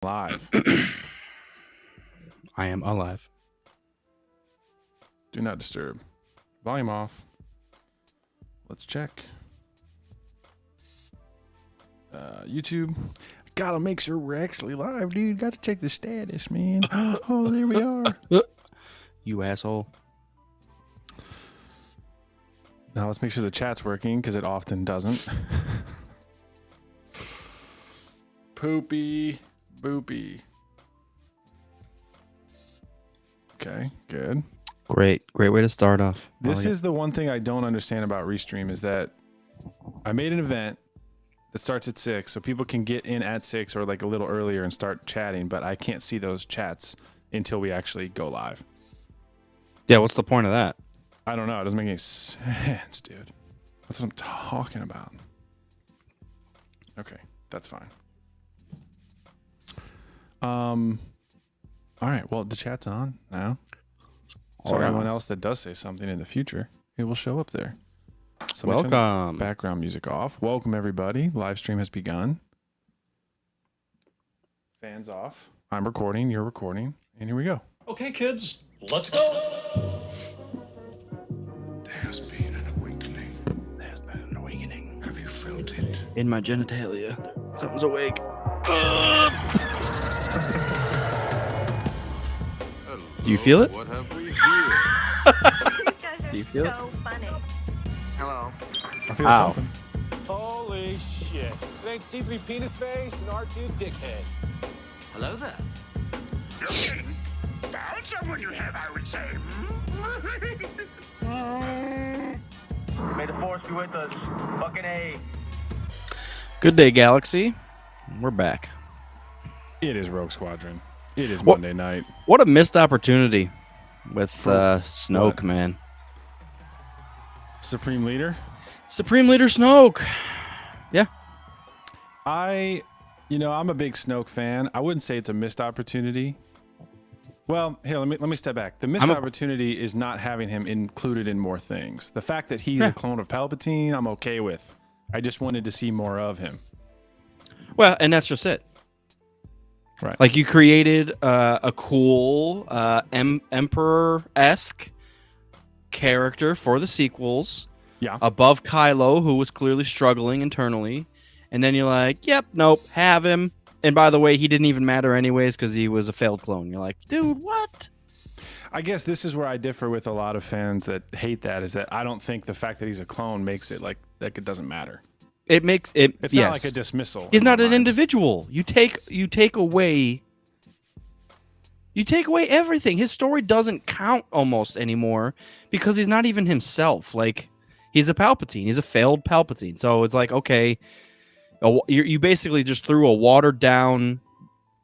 Live. I am alive. Do not disturb. Volume off. Let's check. YouTube. Gotta make sure we're actually live, dude. Gotta check the status, man. Oh, there we are. You asshole. Now let's make sure the chat's working because it often doesn't. Poopy boopy. Okay, good. Great way to start off. This is the one thing I don't understand about Restream is that I made an event that starts at 6, so people can get in at 6 or like a little earlier and start chatting, but I can't see those chats until we actually go live. Yeah, what's the point of that? I don't know. It doesn't make any sense, dude. That's what I'm talking about. Okay, that's fine. All right, well, the chat's on now. So everyone else that does say something in the future, it will show up there. Somebody turn the Welcome. background music off. Welcome, everybody. Live stream has begun. Fans off. I'm recording. You're recording. And here we go. Okay, kids, let's go. There has been an awakening. There's been an awakening. Have you felt it? In my genitalia. Something's awake. Do you feel it? What have we here? Do you feel it? So funny. Hello. I feel Ow. something. Holy shit. It ain't C3 penis face and R2 dickhead. Hello there. Looking? Found someone you have, I would say. May the force be with us. Fucking A. Good day, Galaxy. We're back. It is Rogue Squadron. It is What- Monday night. What a missed opportunity with Snoke, what? man. Supreme Leader. Supreme Leader Snoke. Yeah. I'm a big Snoke fan. I wouldn't say it's a missed opportunity. Well, here, let me step back. The missed opportunity is not having him included in more things. The fact that he's a clone of Palpatine, I'm okay with. I just wanted to see more of him. Well, and that's just it. Right. Like you created a cool Emperor-esque character for the sequels. Yeah. Above Kylo, who was clearly struggling internally. And then you're like, yep, nope, have him. And by the way, he didn't even matter anyways because he was a failed clone. You're like, dude, what? I guess this is where I differ with a lot of fans that hate that, is that I don't think the fact that he's a clone makes it like it doesn't matter. It makes it. It's yes. not like a dismissal. He's in my not an mind. individual. You take away everything. His story doesn't count almost anymore because he's not even himself. Like he's a Palpatine. He's a failed Palpatine. So it's like, okay, you basically just threw a watered down,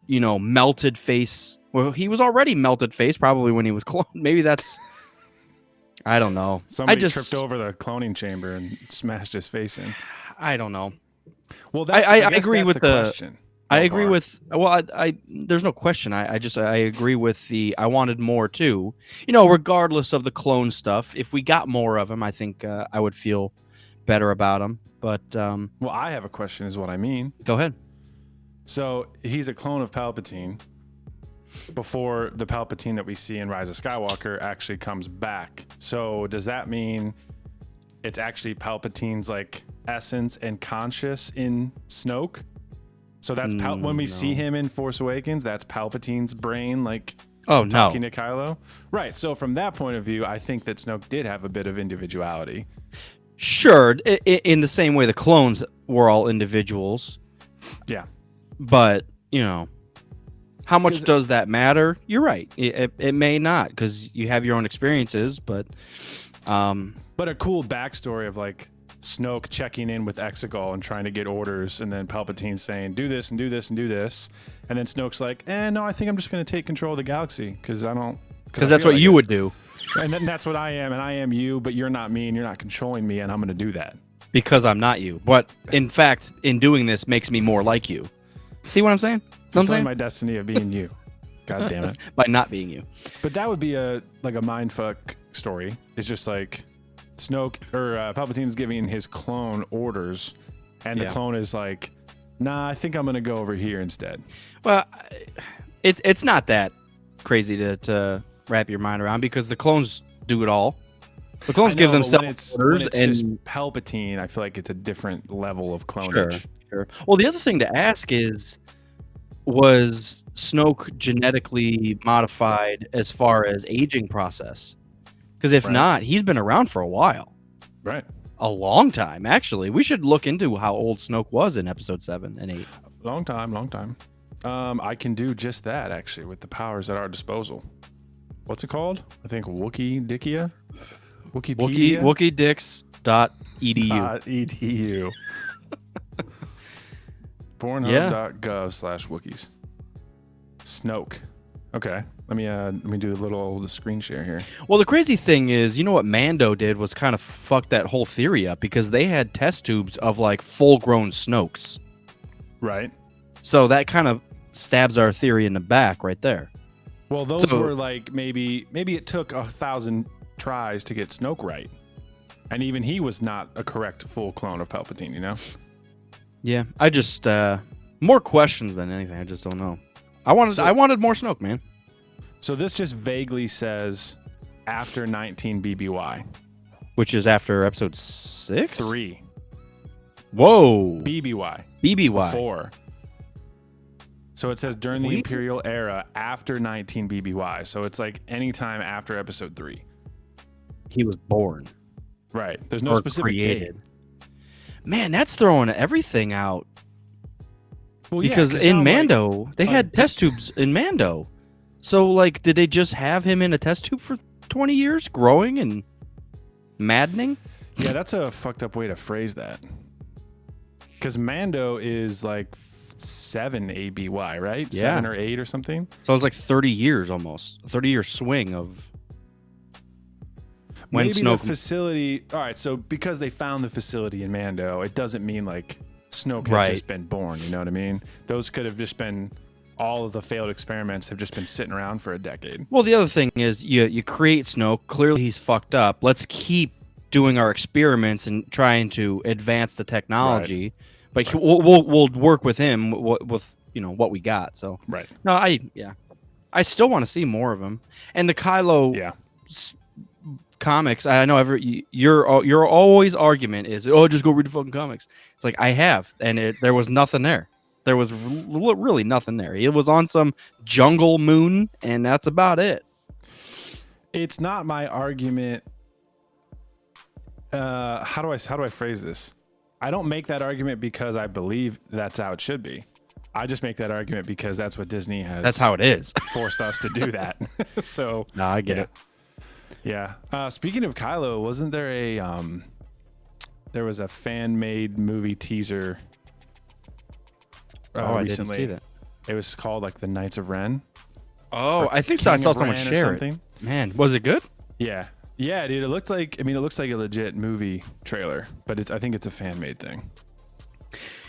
melted face. Well, he was already melted face probably when he was cloned. Maybe that's. I don't know. Somebody tripped over the cloning chamber and smashed his face in. I don't know. Well, I guess agree that's with the question. I agree Bar. with. Well, I there's no question. I agree with the. I wanted more too. Regardless of the clone stuff, if we got more of him, I think I would feel better about him. But Well, I have a question, is what I mean. go ahead. So he's a clone of Palpatine before the Palpatine that we see in Rise of Skywalker actually comes back. So does that mean it's actually Palpatine's like essence and conscious in Snoke? So that's when we see him in Force Awakens, that's Palpatine's brain like talking to Kylo? Right. So from that point of view, I think that Snoke did have a bit of individuality. Sure, in the same way the clones were all individuals. Yeah. But how much does that matter? You're right. It may not because you have your own experiences, but a cool backstory of like Snoke checking in with Exegol and trying to get orders, and then Palpatine saying, do this and do this and do this. And then Snoke's like, no, I think I'm just going to take control of the galaxy because that's what you would do. And then that's what I am, and I am you, but you're not me, and you're not controlling me, and I'm going to do that. Because I'm not you. But in fact, in doing this makes me more like you. See what I'm saying? Fulfilling my destiny of being you. God damn it. By not being you. But that would be a mindfuck story. It's just like Snoke or Palpatine's giving his clone orders, and the clone is like, Nah, I think I'm gonna go over here instead. Well, it's not that crazy to wrap your mind around because the clones do it all. The clones give When themselves it's, orders, when it's and just Palpatine, I feel like it's a different level of sure, clonage. sure. Well, the other thing to ask is, was Snoke genetically modified as far as aging process? Because if Right. not, he's been around for a while. Right. A long time, actually. We should look into how old Snoke was in episode 7 and 8. Long time. I can do just that actually with the powers at our disposal. What's it called? I think Wookiee Dickia? Wikipedia? WookieDix.edu. .edu. Pornhub.gov/Wookiees. Snoke. Okay. Let me do a little screen share here. Well, the crazy thing is, you know what Mando did was kind of fuck that whole theory up because they had test tubes of like full-grown Snokes. Right. So that kind of stabs our theory in the back right there. Well, those So- were like maybe it took 1,000 tries to get Snoke right, and even he was not a correct full clone of Palpatine. You know. Yeah, I just more questions than anything. I just don't know. I wanted more Snoke, man. So this just vaguely says after 19 BBY. Which is after episode 6? 3 Whoa. BBY. BBY. 4. So it says during the Wait. Imperial era after 19 BBY. So it's like anytime after episode 3. He was born. Right. There's no Or specific created. date. Man, that's throwing everything out. Well, yeah, Because now, in like, Mando, they had test tubes in Mando. So, like, did they just have him in a test tube for 20 years, growing and maddening? yeah, that's a fucked up way to phrase that. Because Mando is like 7 ABY, right? Yeah. 7 or 8 or something. So it was like 30 years almost. A 30-year swing of when Maybe Snoke... the facility. All right, so because they found the facility in Mando, it doesn't mean like Snoke had Right. just been born. You know what I mean? Those could have just been all of the failed experiments have just been sitting around for a decade. Well, the other thing is you create Snoke. Clearly, he's fucked up. Let's keep doing our experiments and trying to advance the technology. But we'll work with him with what we got. So Right. no, I still want to see more of him. And the Kylo Yeah. comics. I know your always argument is, oh, just go read the fucking comics. It's like I have, and there was nothing there. There was really nothing there. It was on some jungle moon, and that's about it. It's not my argument. How do I phrase this? I don't make that argument because I believe that's how it should be. I just make that argument because that's what Disney has. That's how it is. forced us to do that. So No, I get it. Yeah. Speaking of Kylo, wasn't there there was a fan-made movie teaser I recently? didn't see that. It was called like The Knights of Ren. Oh, I think so. I King saw of someone Ren or share it. something. Man, was it good? Yeah. Yeah, dude. It looks like it looks like a legit movie trailer, but I think it's a fan-made thing.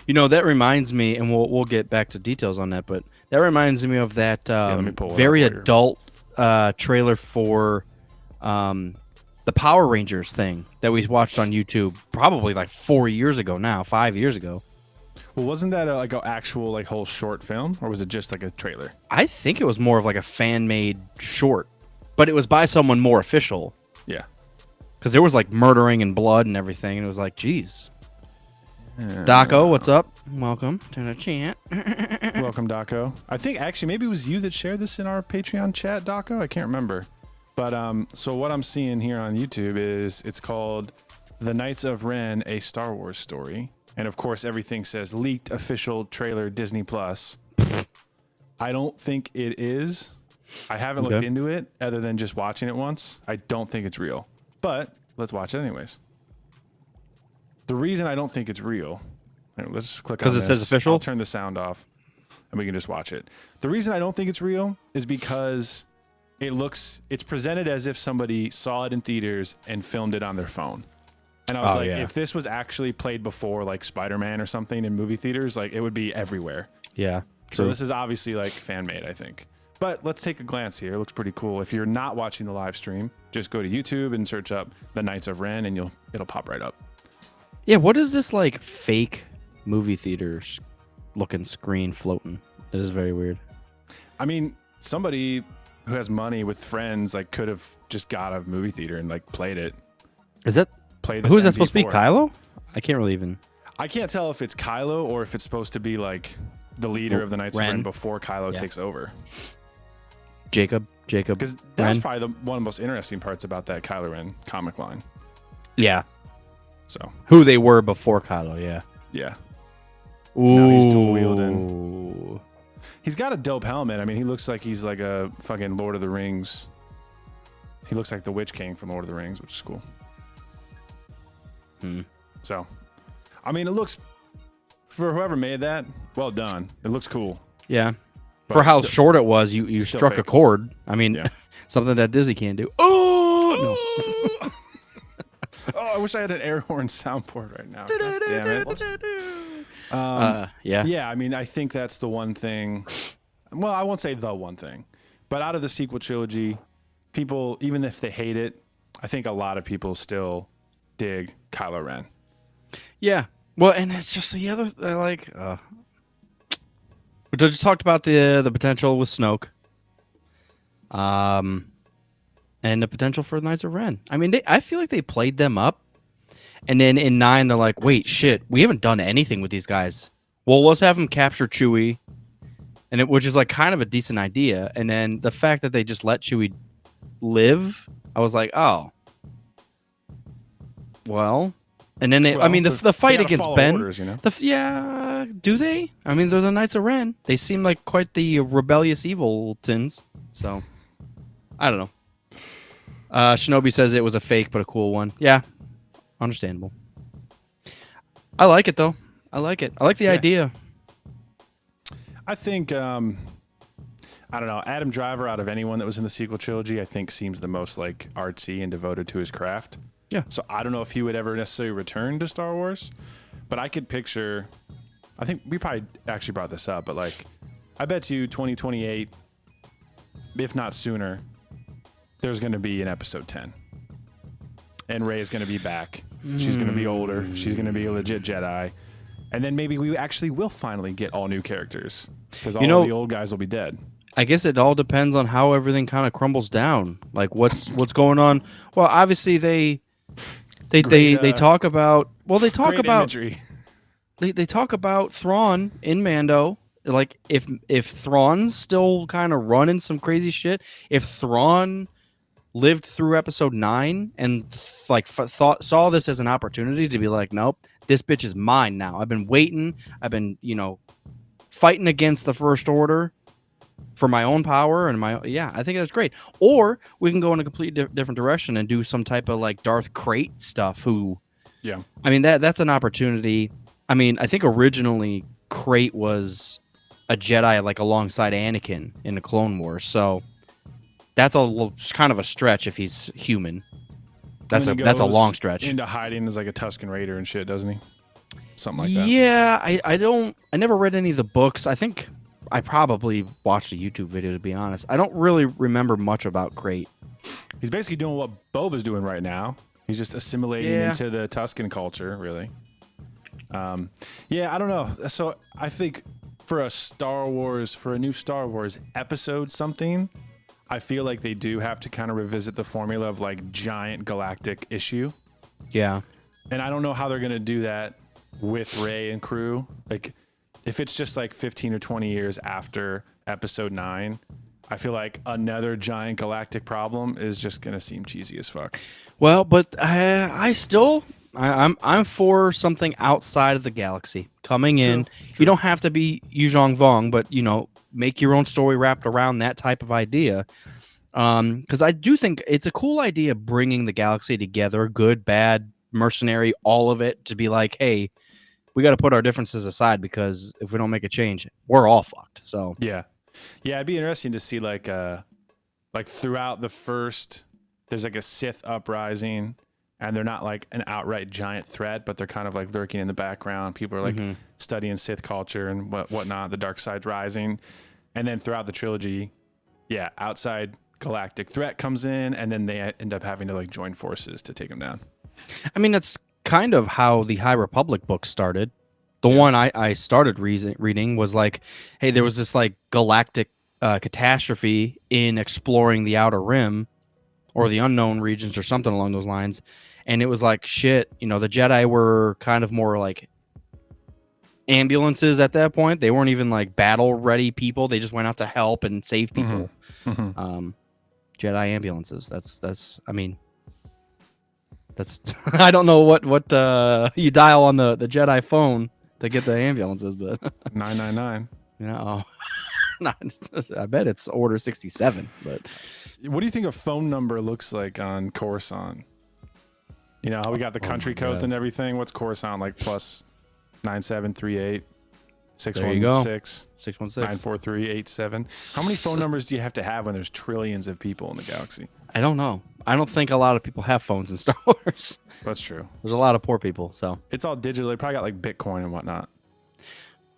That reminds me, and we'll get back to details on that, but that reminds me of that let me pull it very up for you. adult trailer for the Power Rangers thing that we watched on YouTube probably like 4 years ago now, 5 years ago. Well, wasn't that like an actual like whole short film, or was it just like a trailer? I think it was more of like a fan-made short, but it was by someone more official. Yeah. Because there was like murdering and blood and everything, and it was like, geez. Daco, what's up? Welcome to the chat. Welcome, Daco. I think actually maybe it was you that shared this in our Patreon chat, Daco. I can't remember. But so what I'm seeing here on YouTube is it's called The Knights of Ren, a Star Wars story. And of course, everything says leaked official trailer Disney Plus. I don't think it is. I haven't looked into it other than just watching it once. I don't think it's real. But let's watch it anyways. The reason I don't think it's real, let's just click on this. Because it says official? I'll turn the sound off and we can just watch it. The reason I don't think it's real is because it's presented as if somebody saw it in theaters and filmed it on their phone. And I was if this was actually played before like Spider-Man or something in movie theaters, like it would be everywhere. Yeah. So this is obviously like fan made, I think. But let's take a glance here. It looks pretty cool. If you're not watching the live stream, just go to YouTube and search up The Knights of Ren and it'll pop right up. Yeah, what is this like fake movie theaters looking screen floating. It is very weird. I mean, somebody who has money with friends like could have just got a movie theater and like played it. Is that Played this who is that supposed to be? MP4. Kylo? I can't really even. I can't tell if it's Kylo or if it's supposed to be like the leader of the Knights of Ren. Ren before Kylo Yeah. takes over. Jacob. Because that was Ren. probably one of the most interesting parts about that Kylo Ren comic line. Yeah. So Who they were before Kylo, yeah. yeah, Ooh. Now he's dual wielding. He's got a dope helmet. I mean, he looks like he's like a fucking Lord of the Rings. He looks like the Witch King from Lord of the Rings, which is cool. So, I mean, it looks, for whoever made that, well done. It looks cool. Yeah. But For how still- short it was, you still struck a fake. chord. I mean, Yeah. something that Disney can't do. Oh! No. Oh, I wish I had an air horn soundboard right now. God damn it. Yeah. Yeah, I mean, I think that's the one thing. Well, I won't say the one thing, but out of the sequel trilogy, people, even if they hate it, I think a lot of people still dig Kylo Ren. Yeah. Well, and it's just the other we just talked about the potential with Snoke. And the potential for Knights of Ren. I mean, I feel like they played them up, and then in 9 they're like, "Wait, shit, we haven't done anything with these guys. Well, let's have them capture Chewie," which is like kind of a decent idea. And then the fact that they just let Chewie live, I was like, "Oh, well." And then I mean, the they fight gotta against follow Ben. orders, you know? Yeah, do they? I mean, they're the Knights of Ren. They seem like quite the rebellious eviltons. So, I don't know. Shinobi says it was a fake, but a cool one. Yeah, understandable. I like it though. I like it. I like the idea. I think, I don't know, Adam Driver, out of anyone that was in the sequel trilogy, I think seems the most like artsy and devoted to his craft. Yeah. So I don't know if he would ever necessarily return to Star Wars, but I could picture, I think we probably actually brought this up, but like, I bet you 2028, if not sooner, there's going to be an episode 10. And Rey is going to be back. She's going to be older. She's going to be a legit Jedi. And then maybe we actually will finally get all new characters because all of the old guys will be dead. I guess it all depends on how everything kind of crumbles down. Like what's going on. Well, obviously they talk about they talk Great about imagery. they talk about Thrawn in Mando. Like if Thrawn's still kind of running some crazy shit, if Thrawn lived through episode 9 and like saw this as an opportunity to be like, nope, this bitch is mine now. I've been waiting. I've been, fighting against the First Order for my own power and I think that's great. Or we can go in a completely different direction and do some type of like Darth Krayt stuff. I mean, that's an opportunity. I mean, I think originally Krayt was a Jedi like alongside Anakin in the Clone Wars, so that's kind of a stretch if he's human. That's a long stretch. Into hiding as like a Tusken Raider and shit, doesn't he? Something like that. Yeah, I never read any of the books. I think I probably watched a YouTube video, to be honest. I don't really remember much about Krayt. He's basically doing what Boba's doing right now. He's just assimilating into the Tusken culture, really. I don't know. So I think for a new Star Wars episode something, I feel like they do have to kind of revisit the formula of like giant galactic issue. Yeah. And I don't know how they're going to do that with Rey and crew. Like if it's just like 15 or 20 years after episode 9, I feel like another giant galactic problem is just going to seem cheesy as fuck. Well, but I'm for something outside of the galaxy coming in. True. You don't have to be Yu Zhong Vong, but make your own story wrapped around that type of idea. Because I do think it's a cool idea bringing the galaxy together, good, bad, mercenary, all of it, to be like, hey, we got to put our differences aside because if we don't make a change, we're all fucked. So yeah, it'd be interesting to see like throughout the first, there's like a Sith uprising, and they're not like an outright giant threat, but they're kind of like lurking in the background. People are like studying Sith culture and whatnot. The dark side's rising, and then throughout the trilogy, outside galactic threat comes in, and then they end up having to like join forces to take them down. I mean, that's kind of how the High Republic book started. The one I started reading was like, hey, there was this like galactic catastrophe in exploring the Outer Rim or the unknown regions or something along those lines. And it was like, shit, the Jedi were kind of more like ambulances at that point. They weren't even like battle ready people. They just went out to help and save people. Jedi ambulances. That's I don't know what you dial on the Jedi phone to get the ambulances, but 999. I bet it's Order 67. But What do you think a phone number looks like on Coruscant? You know how we got the country codes and everything. What's Coruscant like? Plus 9738 616 616 94387. How many phone numbers do you have to have when there's trillions of people in the galaxy? I don't know. I don't think a lot of people have phones in Star Wars. That's true. There's a lot of poor people, so It's all digital. They probably got like Bitcoin and whatnot.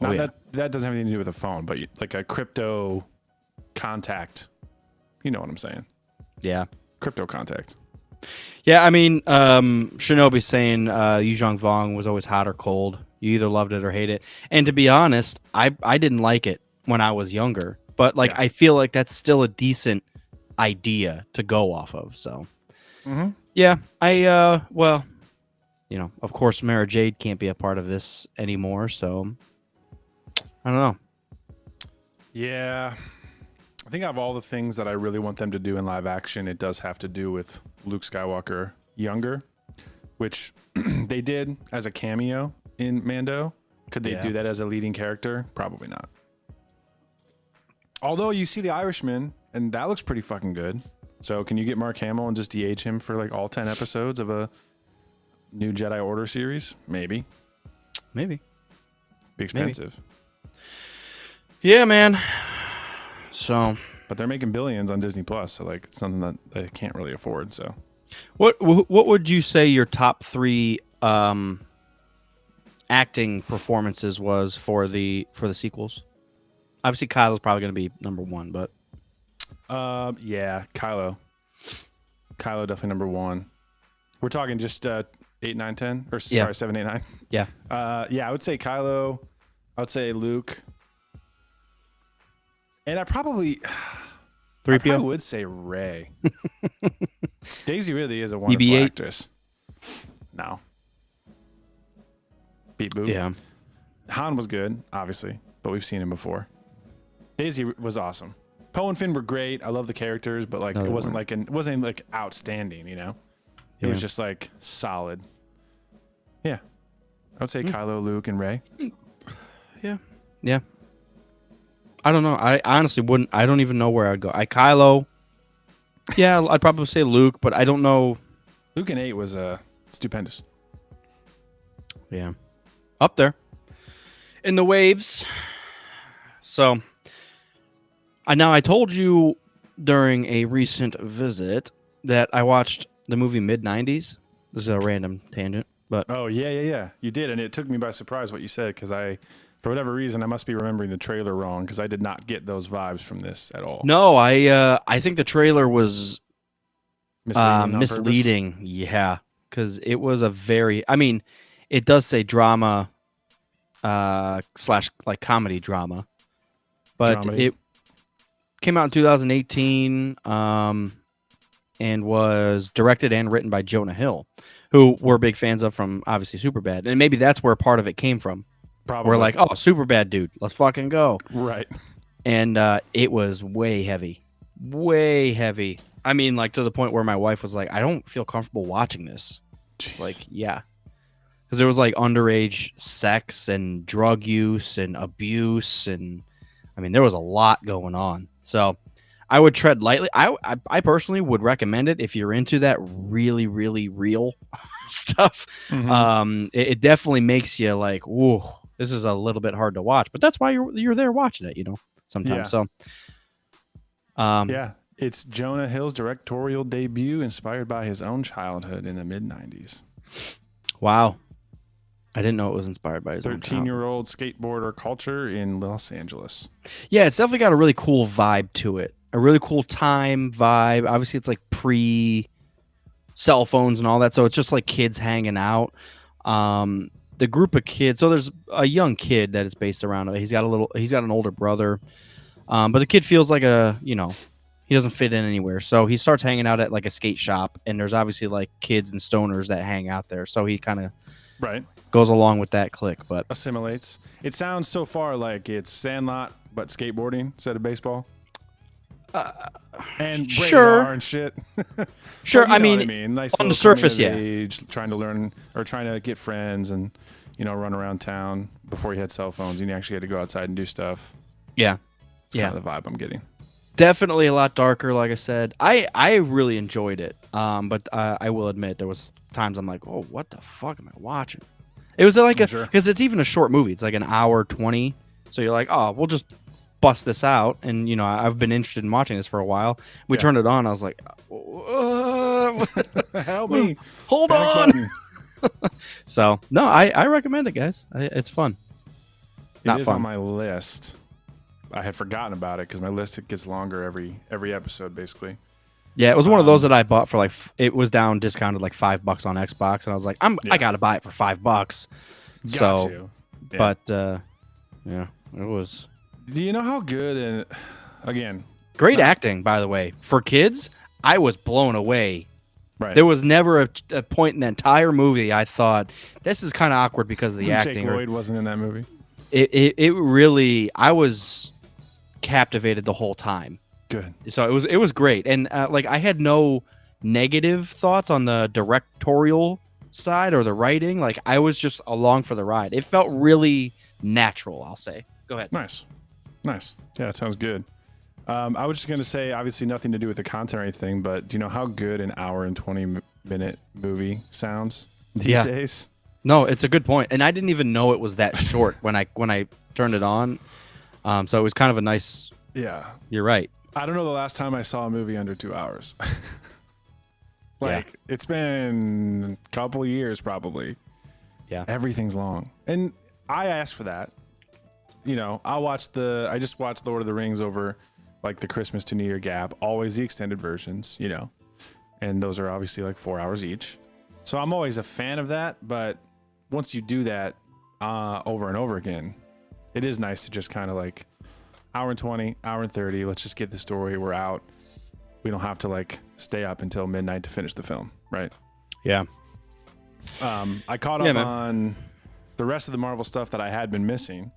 Oh, Not yeah. that doesn't have anything to do with a phone, but like a crypto contact. You know what I'm saying? yeah. Crypto contact. Yeah, I mean, Shinobi's saying Yu Zhang Vong was always hot or cold. You either loved it or hate it. And to be honest, I didn't like it when I was younger. But like, Yeah. I feel like that's still a decent idea to go off of. So, yeah, well, of course, Mara Jade can't be a part of this anymore. So, I don't know. Yeah. I think out of all the things that I really want them to do in live action, it does have to do with Luke Skywalker younger, which they did as a cameo in Mando. Could they do that as a leading character? Probably not. Although you see The Irishman, and that looks pretty fucking good. So can you get Mark Hamill and just DH him for like all 10 episodes of a new Jedi Order series? Maybe. Maybe. Be expensive. Yeah, man. So, But they're making billions on Disney Plus, so like it's something that they can't really afford. So, what would you say your top 3 acting performances was for the sequels? Obviously, Kylo's probably going to be number 1, but yeah, Kylo definitely number 1. We're talking just 8, 9, 10, or sorry, 7, 8, 9. yeah, Yeah, I would say Kylo. I would say Luke, and I probably 3PO would say Rey. Daisy really is a wonderful BB-8. actress. No, Beat Boop. Yeah, Han was good, obviously, but we've seen him before. Daisy was awesome. Poe and Finn were great. I love the characters, but like it wasn't like outstanding, It was just like solid. Yeah. I would say Kylo, Luke, and Rey. yeah. I don't know. I honestly wouldn't. I don't even know where I'd go. Kylo. Yeah, I'd probably say Luke, but I don't know. Luke and 8 was stupendous. Yeah, up there in the waves. So, I told you during a recent visit that I watched the movie Mid-90s. This is a random tangent, but Oh, yeah. You did, and it took me by surprise what you said, because for whatever reason, I must be remembering the trailer wrong, because I did not get those vibes from this at all. no, I think the trailer was Misleading. on misleading. Yeah, because it was a very. I mean, it does say drama / like comedy drama, but Dramedy. it came out in 2018 and was directed and written by Jonah Hill, who we're big fans of from obviously Superbad, and maybe that's where part of it came from. Probably. We're like, oh, Superbad, dude, let's fucking go. Right. And it was way heavy. I mean, like to the point where my wife was like, I don't feel comfortable watching this. Jeez. Like, yeah. Because there was like underage sex and drug use and abuse. And I mean, there was a lot going on. So I would tread lightly. I personally would recommend it if you're into that really, really real stuff. It definitely makes you like, whoa, this is a little bit hard to watch. But that's why you're there watching it, sometimes. Yeah. So, Yeah. It's Jonah Hill's directorial debut, inspired by his own childhood in the mid-90s. wow. I didn't know it was inspired by his own child. 13-year-old skateboarder culture in Los Angeles. Yeah, it's definitely got a really cool vibe to it. A really cool time vibe. Obviously, it's like pre-cell phones and all that, so it's just like kids hanging out. the group of kids. So there's a young kid that it's based around. He's got an older brother, but the kid feels like he doesn't fit in anywhere. So he starts hanging out at like a skate shop, and there's obviously like kids and stoners that hang out there. So he kind of goes along with that clique, but assimilates. It sounds so far like it's Sandlot, but skateboarding instead of baseball. And sure and shit. Sure. Well, I mean, nice on the little surface, coming yeah. of age, trying to learn or trying to get friends and run around town before you had cell phones and you actually had to go outside and do stuff. Yeah. It's kind of the vibe I'm getting. Definitely a lot darker, like I said. I really enjoyed it, but I will admit there was times I'm like, oh, what the fuck am I watching? It was like because it's even a short movie. It's like an hour 20, so you're like, oh, we'll just bust this out. And I've been interested in watching this for a while. We turned it on. I was like, help me, hold on. So no, I recommend it, guys. It's fun. It is on my list. I had forgotten about it because my list gets longer every episode, basically. Yeah, it was one of those that I bought for it was down discounted like $5 on Xbox, and I was like, I gotta buy it for $5. But it was. Do you know how good and again? Great acting, by the way, for kids. I was blown away. Right. There was never a point in the entire movie I thought this is kind of awkward because of the acting. Jake Lloyd wasn't in that movie. It really, I was captivated the whole time. Good. So it was great, and I had no negative thoughts on the directorial side or the writing. Like I was just along for the ride. It felt really natural. I'll say. Go ahead. Nice. Yeah, it sounds good. I was just gonna say, obviously nothing to do with the content or anything, but do you know how good an hour and 20-minute movie sounds these days? No, it's a good point, and I didn't even know it was that short when I turned it on. So it was kind of a nice. Yeah, you're right. I don't know the last time I saw a movie under 2 hours. It's been a couple of years probably. Yeah, everything's long, and I asked for that. I just watched Lord of the Rings over like the Christmas to New Year gap. Always the extended versions, and those are obviously like 4 hours each. So I'm always a fan of that, but once you do that over and over again, it is nice to just kind of like hour and 20, hour and 30. Let's just get the story. We're out. We don't have to like stay up until midnight to finish the film, right? Yeah. I caught up on the rest of the Marvel stuff that I had been missing.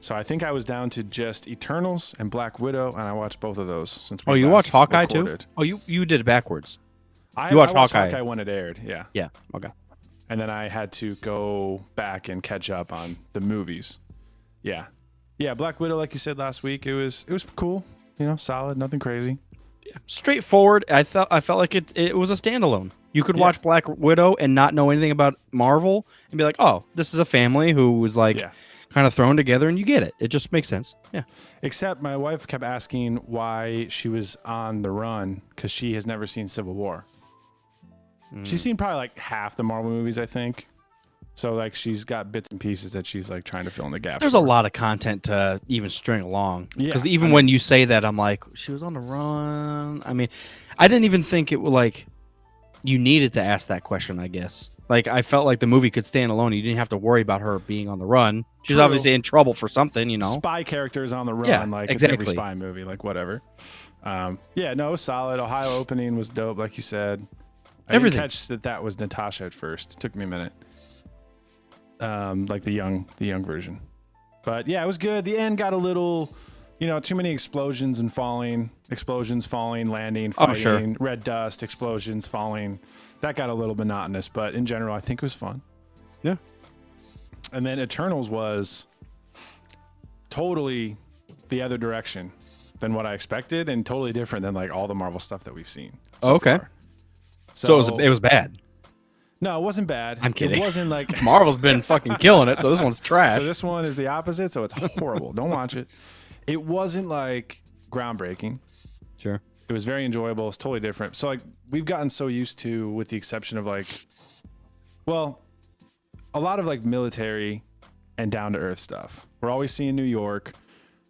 So I think I was down to just Eternals and Black Widow, and I watched both of those since. Oh, you watched Hawkeye too? Oh, you did it backwards. I watched Hawkeye when it aired. Yeah. Yeah. Okay. And then I had to go back and catch up on the movies. Yeah. Black Widow, like you said last week, it was cool. Solid, nothing crazy. Yeah. Straightforward. I felt like it was a standalone. You could watch Black Widow and not know anything about Marvel and be like, oh, this is a family who was like. Yeah. Kind of thrown together, and you get it. It just makes sense. Yeah. Except my wife kept asking why she was on the run because she has never seen Civil War. She's seen probably like half the Marvel movies, I think. So like she's got bits and pieces that she's like trying to fill in the gaps. There's a lot of content to even string along. Because when you say that, I'm like, she was on the run. I mean, I didn't even think it would like you needed to ask that question, I guess. Like, I felt like the movie could stand alone. You didn't have to worry about her being on the run. She's obviously in trouble for something, Spy characters on the run, exactly. It's every spy movie, like whatever. It was solid. Ohio opening was dope, like you said. I didn't catch that was Natasha at first. It took me a minute. Like the young version. But yeah, it was good. The end got a little, too many explosions, falling, landing, fighting, red dust, explosions, falling. That got a little monotonous, but in general, I think it was fun. Yeah. And then Eternals was totally the other direction than what I expected, and totally different than like all the Marvel stuff that we've seen. So far. So it was bad. No, it wasn't bad. I'm kidding. It wasn't like Marvel's been fucking killing it, so this one's trash. So this one is the opposite, so it's horrible. Don't watch it. It wasn't like groundbreaking. Sure. It was very enjoyable. It's totally different. So like we've gotten so used to, with the exception of like, well, a lot of like military and down to earth stuff. We're always seeing New York.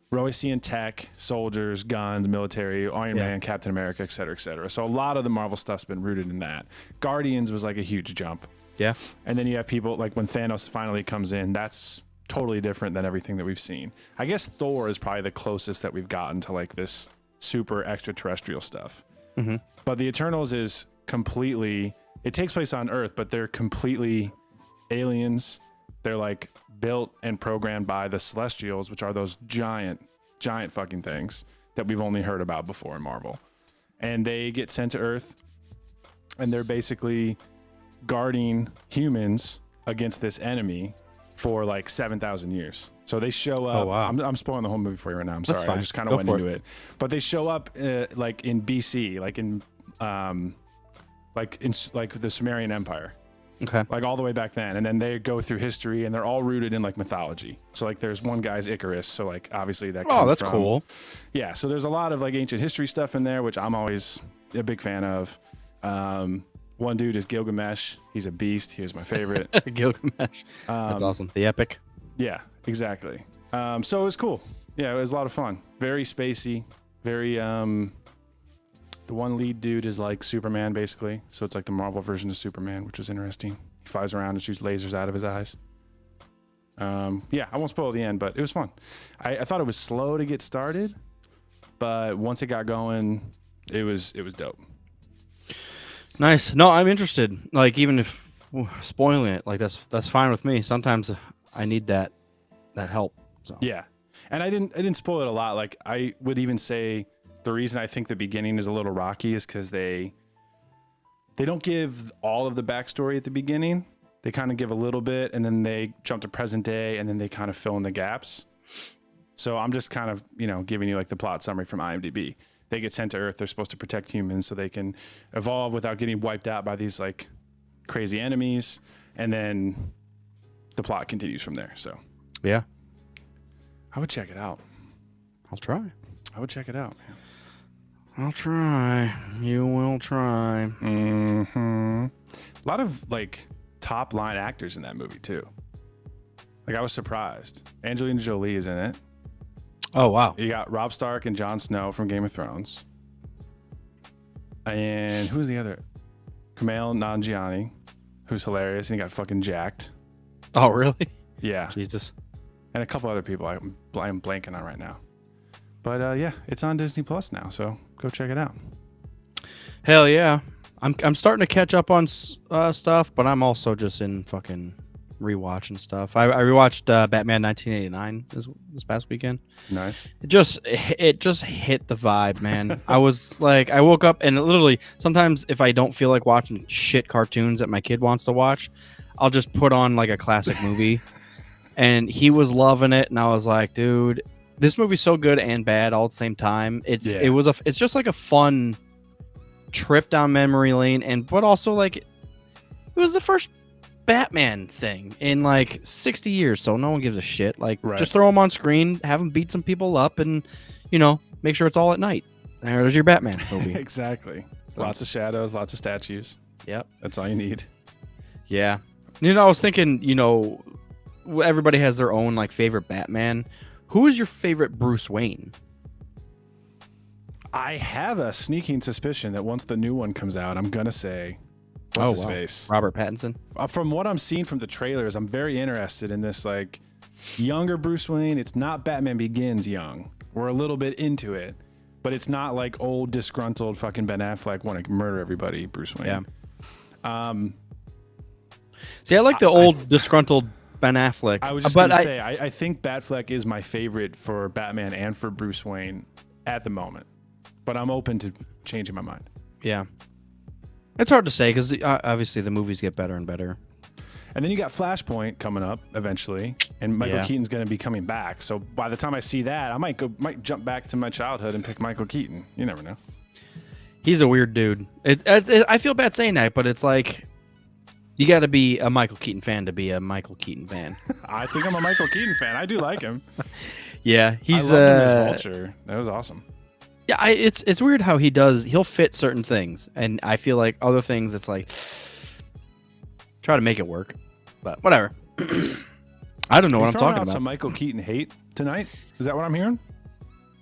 We're always seeing tech, soldiers, guns, military, Iron Man, Captain America, et cetera, et cetera. So a lot of the Marvel stuff's been rooted in that. Guardians was like a huge jump. Yeah. And then you have people like when Thanos finally comes in, that's totally different than everything that we've seen. I guess Thor is probably the closest that we've gotten to like this super extraterrestrial stuff. Mm-hmm. But the Eternals is completely, it takes place on Earth, but they're completely aliens. They're like built and programmed by the Celestials, which are those giant fucking things that we've only heard about before in Marvel. And they get sent to Earth, and they're basically guarding humans against this enemy for like 7,000 years. So they show up. Oh, wow. I'm spoiling the whole movie for you right now. I'm That's sorry. fine. I just kind of Go went for into it. But they show up like in BC, like in the Sumerian Empire. Okay. Like all the way back then, and then they go through history, and they're all rooted in like mythology. So like there's one guy's Icarus, so like obviously that. Oh, comes that's from, cool. Yeah, so there's a lot of like ancient history stuff in there, which I'm always a big fan of. One dude is Gilgamesh. He's a beast. He was my favorite. Gilgamesh. That's awesome. The epic. Yeah, exactly. So it was cool. Yeah, it was a lot of fun. Very spacey. Very the one lead dude is like Superman, basically. So it's like the Marvel version of Superman, which was interesting. He flies around and shoots lasers out of his eyes. Yeah, I won't spoil the end, but it was fun. I thought it was slow to get started, but once it got going, it was dope. Nice. No, I'm interested. Like, even if spoiling it, like that's fine with me. Sometimes I need that help. So. Yeah, and I didn't spoil it a lot. Like I would even say the reason I think the beginning is a little rocky is because they don't give all of the backstory at the beginning. They kind of give a little bit, and then they jump to present day, and then they kind of fill in the gaps. So I'm just kind of giving you like the plot summary from IMDb. They get sent to Earth. They're supposed to protect humans so they can evolve without getting wiped out by these like crazy enemies, and then the plot continues from there. So yeah, I would check it out. I'll try. I would check it out, man. I'll try. You will try. Mm-hmm. A lot of like top line actors in that movie too. Like I was surprised. Angelina Jolie is in it. Oh wow. You got Rob Stark and Jon Snow from Game of Thrones. And who's the other? Kumail Nanjiani, who's hilarious, and he got fucking jacked. Oh really? Yeah. Jesus. And a couple other people I'm blanking on right now. But yeah, it's on Disney Plus now, so go check it out. Hell yeah. I'm starting to catch up on stuff, but I'm also just in fucking rewatching stuff. I rewatched Batman 1989 this past weekend. Nice. It just hit the vibe, man. I was like, I woke up and literally sometimes if I don't feel like watching shit cartoons that my kid wants to watch, I'll just put on like a classic movie. And he was loving it, and I was like, dude, this movie's so good and bad all at the same time. It's just like a fun trip down memory lane, but also like it was the first Batman thing in like 60 years, so no one gives a shit. Like just throw him on screen, have him beat some people up, and make sure it's all at night. There's your Batman movie. Exactly. Lots of shadows, lots of statues. Yep, that's all you need. Yeah. I was thinking, everybody has their own like favorite Batman. Who is your favorite Bruce Wayne? I have a sneaking suspicion that once the new one comes out, I'm gonna say, what's his face? Robert Pattinson. From what I'm seeing from the trailers, I'm very interested in this like younger Bruce Wayne. It's not Batman Begins young. We're a little bit into it, but it's not like old disgruntled fucking Ben Affleck want to murder everybody Bruce Wayne. Yeah. See, I like the old disgruntled Ben Affleck. I was just going to say, I think Batfleck is my favorite for Batman and for Bruce Wayne at the moment. But I'm open to changing my mind. Yeah. It's hard to say because obviously the movies get better and better. And then you got Flashpoint coming up eventually, and Michael Keaton's going to be coming back. So by the time I see that, I might jump back to my childhood and pick Michael Keaton. You never know. He's a weird dude. I feel bad saying that, but it's like you got to be a Michael Keaton fan to be a Michael Keaton fan. I think I'm a Michael Keaton fan. I do like him. Yeah, he's I loved him as Vulture. That was awesome. Yeah, it's weird how he'll fit certain things, and I feel like other things it's like try to make it work, but whatever. I don't know what I'm talking about. Some Michael Keaton hate tonight. Is that what I'm hearing?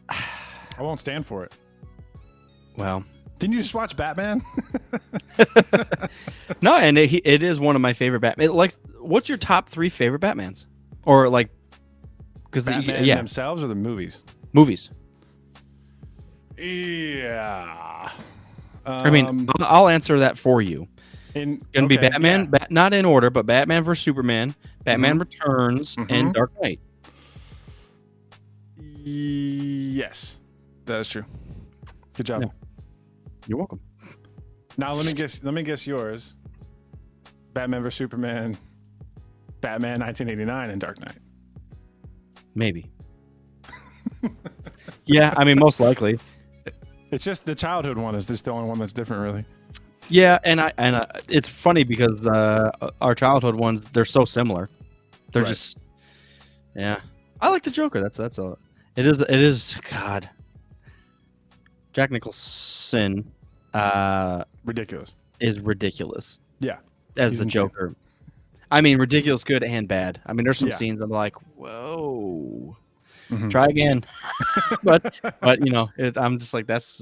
I won't stand for it. Well, Didn't you just watch Batman? No, and it is one of my favorite Batman. Like, what's your top 3 favorite Batmans? Or like, because Batman yeah, themselves or the movies? movies. Yeah. I mean, I'll answer that for you. Gonna be Batman, yeah. not in order, but Batman vs Superman, Batman Returns, and Dark Knight. Yes, that is true. Good job. Yeah. You're welcome. Now let me guess yours. Batman vs Superman, Batman 1989, and Dark Knight. Maybe. Yeah, I mean, most likely. It's just the childhood one is just the only one that's different, really. Yeah, and it's funny because our childhood ones, they're so similar. They're Right. just, yeah. I like the Joker. That's all. It is. God. Jack Nicholson, Ridiculous. is ridiculous Yeah. as He's the insane. Joker. I mean, ridiculous, good and bad. I mean, there's some Yeah. scenes I'm like, whoa. Mhm. Try again. but you know, I'm just like that's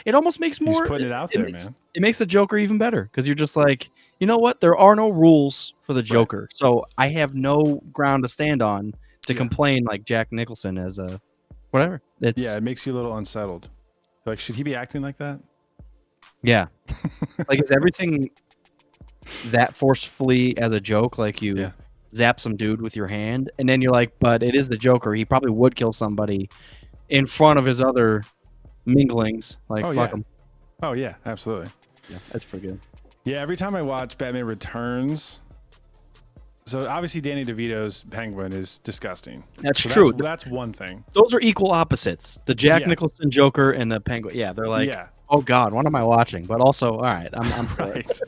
it almost makes He's more putting it out it there, makes, man. It makes the Joker even better because you're just like, you know what? There are no rules for the Joker, so I have no ground to stand on to complain like Jack Nicholson as a whatever. It's Yeah, it makes you a little unsettled. Like, should he be acting like that? yeah. Like, is everything that forcefully as a joke? Like you Yeah. zap some dude with your hand, and then you're like, but it is the Joker. He probably would kill somebody in front of his other minglings. Like, Oh, fuck yeah. him. Oh yeah, absolutely. Yeah, that's pretty good. Yeah, every time I watch Batman Returns, so obviously Danny DeVito's Penguin is disgusting. That's So true. That's one thing. Those are equal opposites. The Jack Yeah. Nicholson Joker and the Penguin. Yeah, they're like, Yeah. oh God, what am I watching? But also, all right, I'm for it. Right.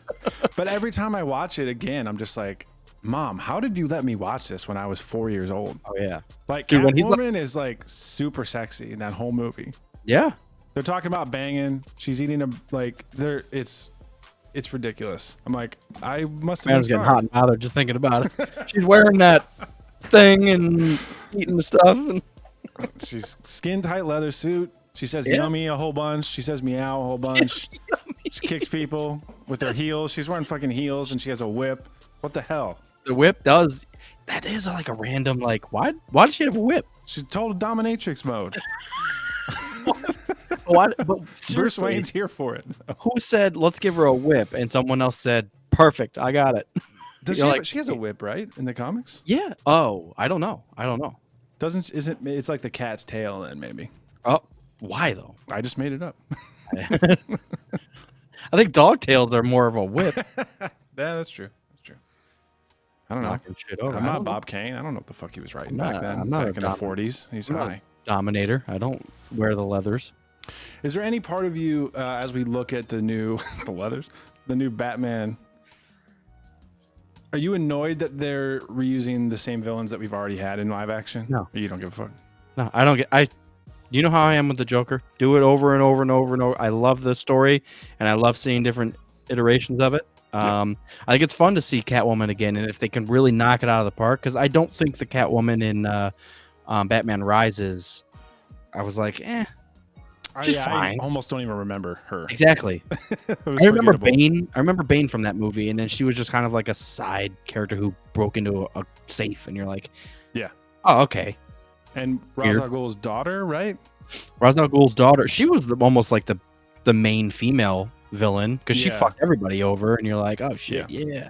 But every time I watch it again, I'm just like, Mom, how did you let me watch this when I was 4 years old? Oh yeah, Like, Dude, when he's Catwoman is like super sexy in that whole movie. yeah. They're talking about banging. She's eating it's ridiculous. I'm like, I must have Man's been getting scarred. hot and bothered just thinking about it. She's wearing that thing and eating the stuff. And She's skin tight leather suit. She says Yeah. yummy a whole bunch. She says meow a whole bunch. She kicks people with her heels. She's wearing fucking heels and she has a whip. What the hell? the whip does. That is like a random like. Why does she have a whip? She's total dominatrix mode. Why? But Bruce seriously, Wayne's here for it. who said let's give her a whip and someone else said perfect, I got it. Does You're she, like- she has a whip, right? In the comics? Yeah. Oh, I don't know. Isn't it's like the cat's tail then maybe. Oh, why though? I just made it up. I think dog tails are more of a whip. Yeah, that's true. That's true. I don't know. Knocking shit over. I'm I not don't know. Bob Kane. I don't know what the fuck he was writing I'm back not- then. I'm not Back a in the dom- 40s. He's I'm not a high. Dominator. I don't wear the leathers. Is there any part of you, as we look at the new, the new Batman, are you annoyed that they're reusing the same villains that we've already had in live action? No. Or you don't give a fuck? No, I don't get. You know how I am with the Joker. Do it over and over and over and over. I love the story, and I love seeing different iterations of it. I think it's fun to see Catwoman again, and if they can really knock it out of the park, because I don't think the Catwoman in Batman Rises, I was like, she's fine. I almost don't even remember her. Exactly. It was I remember forgettable. Bane. I remember Bane from that movie, and then she was just kind of like a side character who broke into a safe, and you're like, Yeah. oh, okay. And Weird. Ra's al Ghul's daughter, right? Ra's al Ghul's daughter. She was almost like the main female villain because she Yeah. fucked everybody over, and you're like, oh shit, yeah.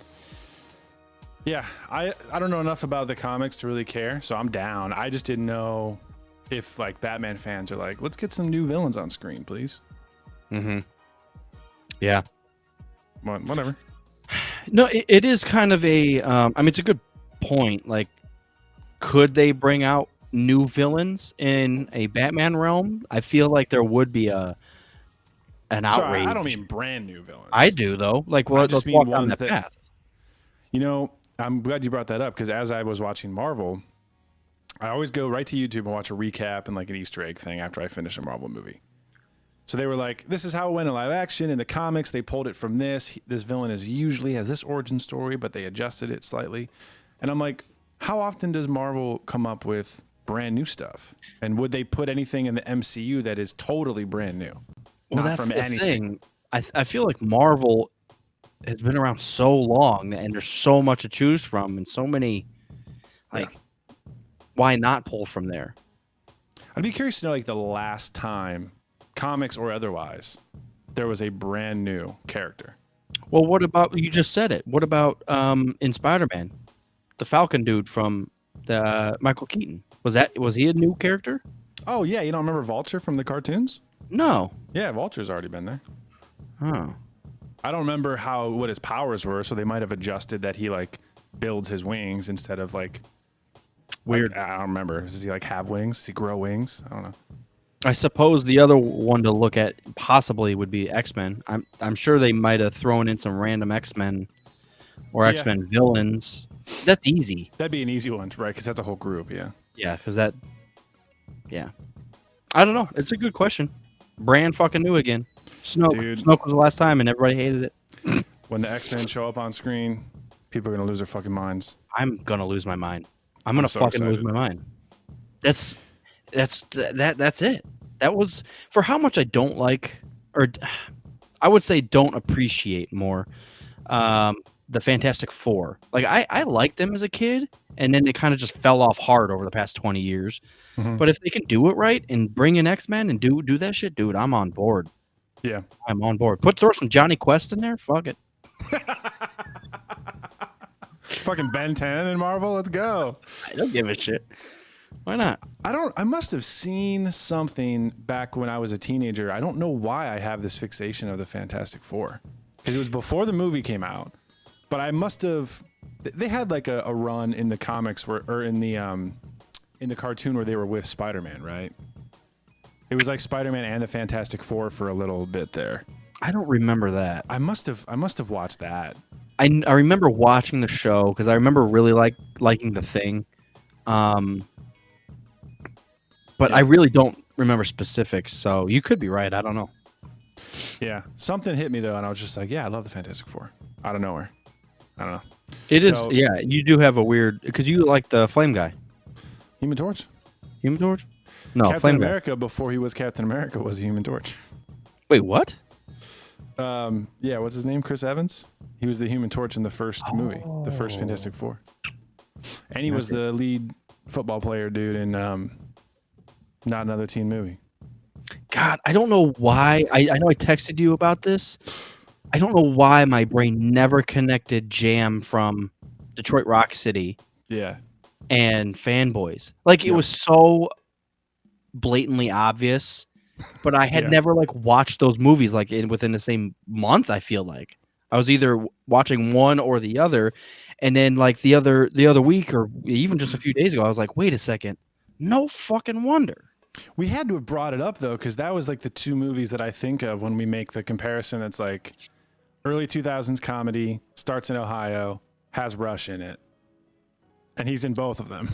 Yeah, I don't know enough about the comics to really care, so I'm down. I just didn't know if like Batman fans are like, let's get some new villains on screen, please. Mm-hmm. Yeah. Whatever. No, it is kind of a. I mean, it's a good point. Like, could they bring out new villains in a Batman realm? I feel like there would be an outrage. So I don't mean brand new villains. I do though. Like, well, I just let's mean walk down ones that that- path. You know, I'm glad you brought that up because as I was watching Marvel, I always go right to YouTube and watch a recap and like an Easter egg thing after I finish a Marvel movie. So they were like, this is how it went in live action. In the comics, they pulled it from this. This villain is usually has this origin story, but they adjusted it slightly. And I'm like, how often does Marvel come up with brand new stuff? And would they put anything in the MCU that is totally brand new? Well, not that's from the anything. thing. I feel like Marvel has been around so long, and there's so much to choose from, and so many. Like, why not pull from there? I'd be curious to know like the last time, comics or otherwise, there was a brand new character. Well, what about you just said it? What about in Spider-Man, the Falcon dude from the Michael Keaton? Was he a new character? Oh yeah, you don't remember Vulture from the cartoons? No. Yeah, Vulture's already been there. Oh. I don't remember what his powers were, so they might have adjusted that he like builds his wings instead of like Weird. I don't remember. Does he like have wings? Does he grow wings? I don't know. I suppose the other one to look at possibly would be X-Men. I'm sure they might have thrown in some random X-Men or Yeah. X-Men villains. That's easy. That'd be an easy one, right? Because that's a whole group. Yeah. Yeah, because that. Yeah. I don't know. It's a good question. Brand fucking new again. Snoke. Dude. Snoke was the last time, and everybody hated it. When the X-Men show up on screen, people are gonna lose their fucking minds. I'm gonna lose my mind. I'm gonna so fucking lose excited. my mind. That's it. That was for how much I don't like, or I would say don't appreciate more. The Fantastic Four. Like I liked them as a kid, and then it kind of just fell off hard over the past 20 years. Mhm. But if they can do it right and bring in X-Men and do that shit, dude, I'm on board. Yeah. I'm on board. Throw some Johnny Quest in there. Fuck it. Fucking Ben 10 in Marvel. Let's go. I don't give a shit. Why not? I must have seen something back when I was a teenager. I don't know why I have this fixation of the Fantastic Four. Because it was before the movie came out. But I must have. They had like a run in the comics or in the cartoon where they were with Spider-Man, right? It was like Spider-Man and the Fantastic Four for a little bit there. I don't remember that. I must have watched that. I remember watching the show because I remember really liking the Thing, but I really don't remember specifics. So you could be right. I don't know. Yeah. Something hit me though, and I was just like, yeah, I love the Fantastic Four. Out of nowhere. I don't know. It is. So- Yeah, you do have a weird because you like the Flame guy, Human Torch. Human Torch. No, Captain Flame guy. America before he was Captain America was a Human Torch. Wait, what? Yeah, what's his name? Chris Evans. He was the Human Torch in the first movie, the first Fantastic Four, and he was the lead football player dude in Not Another Teen Movie. God, I don't know why. I know I texted you about this. I don't know why my brain never connected Jam from Detroit Rock City Yeah, and Fanboys. Like it was so blatantly obvious, but I had Yeah. never like watched those movies like within the same month. I feel like I was either watching one or the other, and then like the other week or even just a few days ago, I was like, wait a second, no fucking wonder. we had to have brought it up though, because that was like the two movies that I think of when we make the comparison. It's like early 2000s comedy, starts in Ohio, has Rush in it, and he's in both of them.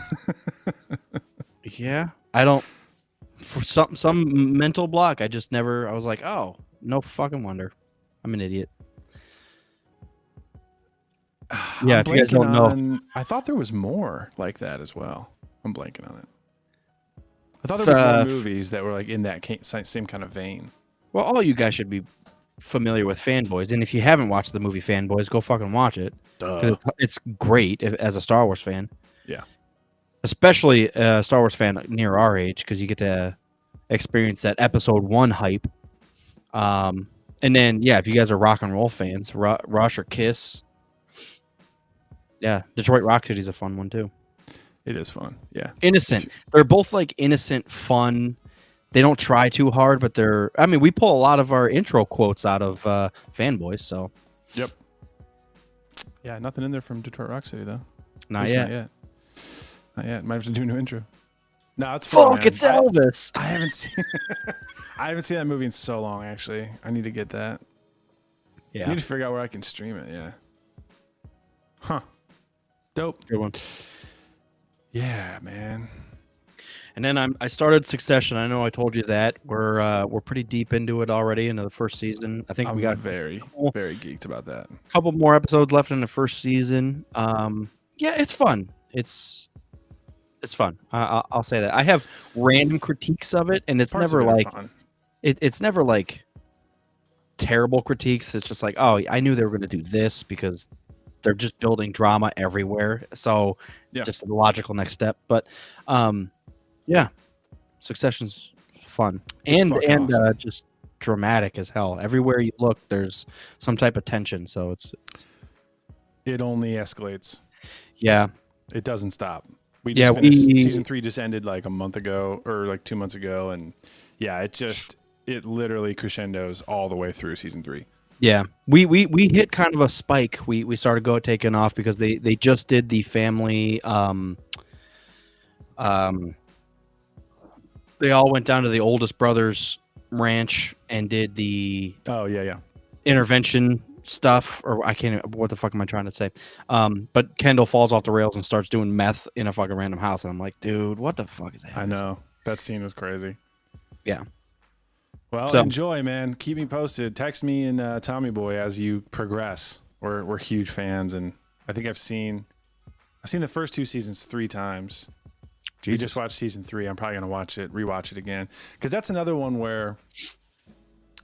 Yeah, I don't. For some mental block, I just never. I was like, oh, no fucking wonder. I'm an idiot. Yeah, I'm if you guys blanking don't know, on- I thought there was more like that as well. I'm blanking on it. I thought there was more movies that were like in that same kind of vein. well, all you guys should be familiar with Fanboys, and if you haven't watched the movie Fanboys, go fucking watch it. 'Cause it's great as a Star Wars fan. Yeah. Especially a Star Wars fan near our age, because you get to experience that Episode 1 hype. And then, yeah, if you guys are rock and roll fans, Rush or Kiss. Yeah, Detroit Rock City's a fun one too. It is fun. Yeah. Innocent. They're both like innocent, fun. They don't try too hard, but they're. I mean, we pull a lot of our intro quotes out of Fanboys, so Yep. Yeah, nothing in there from Detroit Rock City though. not At least yet. Not yet. Not yet. Might have to do a new intro. No, it's fun, Fuck, man. it's Elvis. I haven't seen. I haven't seen that movie in so long. Actually, I need to get that. I Yeah, need to figure out where I can stream it. Yeah. Huh. Dope. good one. Yeah, man. And then I started Succession. I know I told you that we're pretty deep into it already into the first season. I think I'm we got very geeked about that. a couple more episodes left in the first season. Yeah, it's fun. It's fun. I'll say that. I have random critiques of it, and it's Parts never of it are like fun. it's never like terrible critiques. It's just like, oh, I knew they were going to do this because they're just building drama everywhere. So just the logical next step. But yeah, Succession's fun and awesome. just dramatic as hell. Everywhere you look, there's some type of tension. So it only escalates. Yeah, it doesn't stop. We just finished season 3 just ended like a month ago or like 2 months ago, and yeah, it literally crescendos all the way through season 3. Yeah, we hit kind of a spike. We started taking off because they just did the family. They all went down to the oldest brother's ranch and did the intervention stuff, or I can't. What the fuck am I trying to say? But Kendall falls off the rails and starts doing meth in a fucking random house, and I'm like, dude, what the fuck is that? I know that scene was crazy. Yeah. Well, enjoy, man. Keep me posted. Text me and Tommy Boy as you progress. We're huge fans, and I think I've seen the first 2 seasons 3 times. Jesus. We just watched season 3. I'm probably gonna rewatch it again, because that's another one where,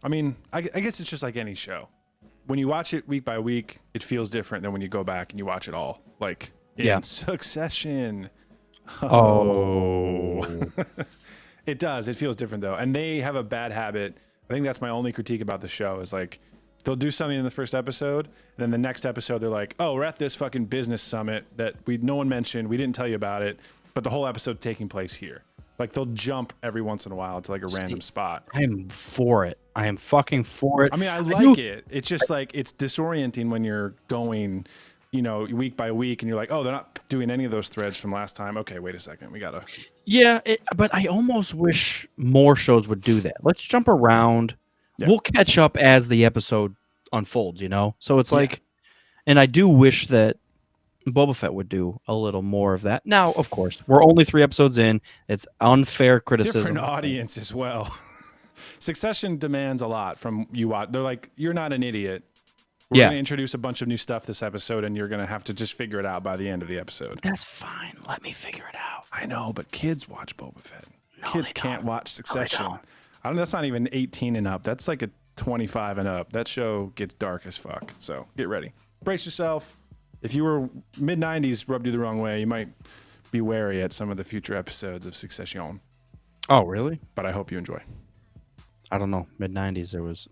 I mean, I guess it's just like any show. When you watch it week by week, it feels different than when you go back and you watch it all. Like in Succession. Oh. It does. It feels different though. And they have a bad habit. I think that's my only critique about the show is like they'll do something in the first episode, and then the next episode they're like, "Oh, we're at this fucking business summit that no one mentioned. We didn't tell you about it, but the whole episode taking place here." Like they'll jump every once in a while to like a random spot. I am for it. I am fucking for it. I mean, I like it. It's just like it's disorienting when you're going, week by week, and you're like, "Oh, they're not doing any of those threads from last time." Okay, wait a second. We gotta. Yeah, but I almost wish more shows would do that. Let's jump around. Yeah. We'll catch up as the episode unfolds, So it's like, and I do wish that Boba Fett would do a little more of that. Now, of course, we're only 3 episodes in. It's unfair criticism. Different audience as well. Succession demands a lot from you. They're like, you're not an idiot. We're going to introduce a bunch of new stuff this episode, and you're going to have to just figure it out by the end of the episode. That's fine. Let me figure it out. I know, but kids watch Boba Fett. No, kids can't watch Succession. No, that's not even 18 and up. That's like a 25 and up. That show gets dark as fuck. So get ready. Brace yourself. If you were mid-90s rubbed you the wrong way, you might be wary at some of the future episodes of Succession. Oh, really? But I hope you enjoy. I don't know. Mid-90s there was...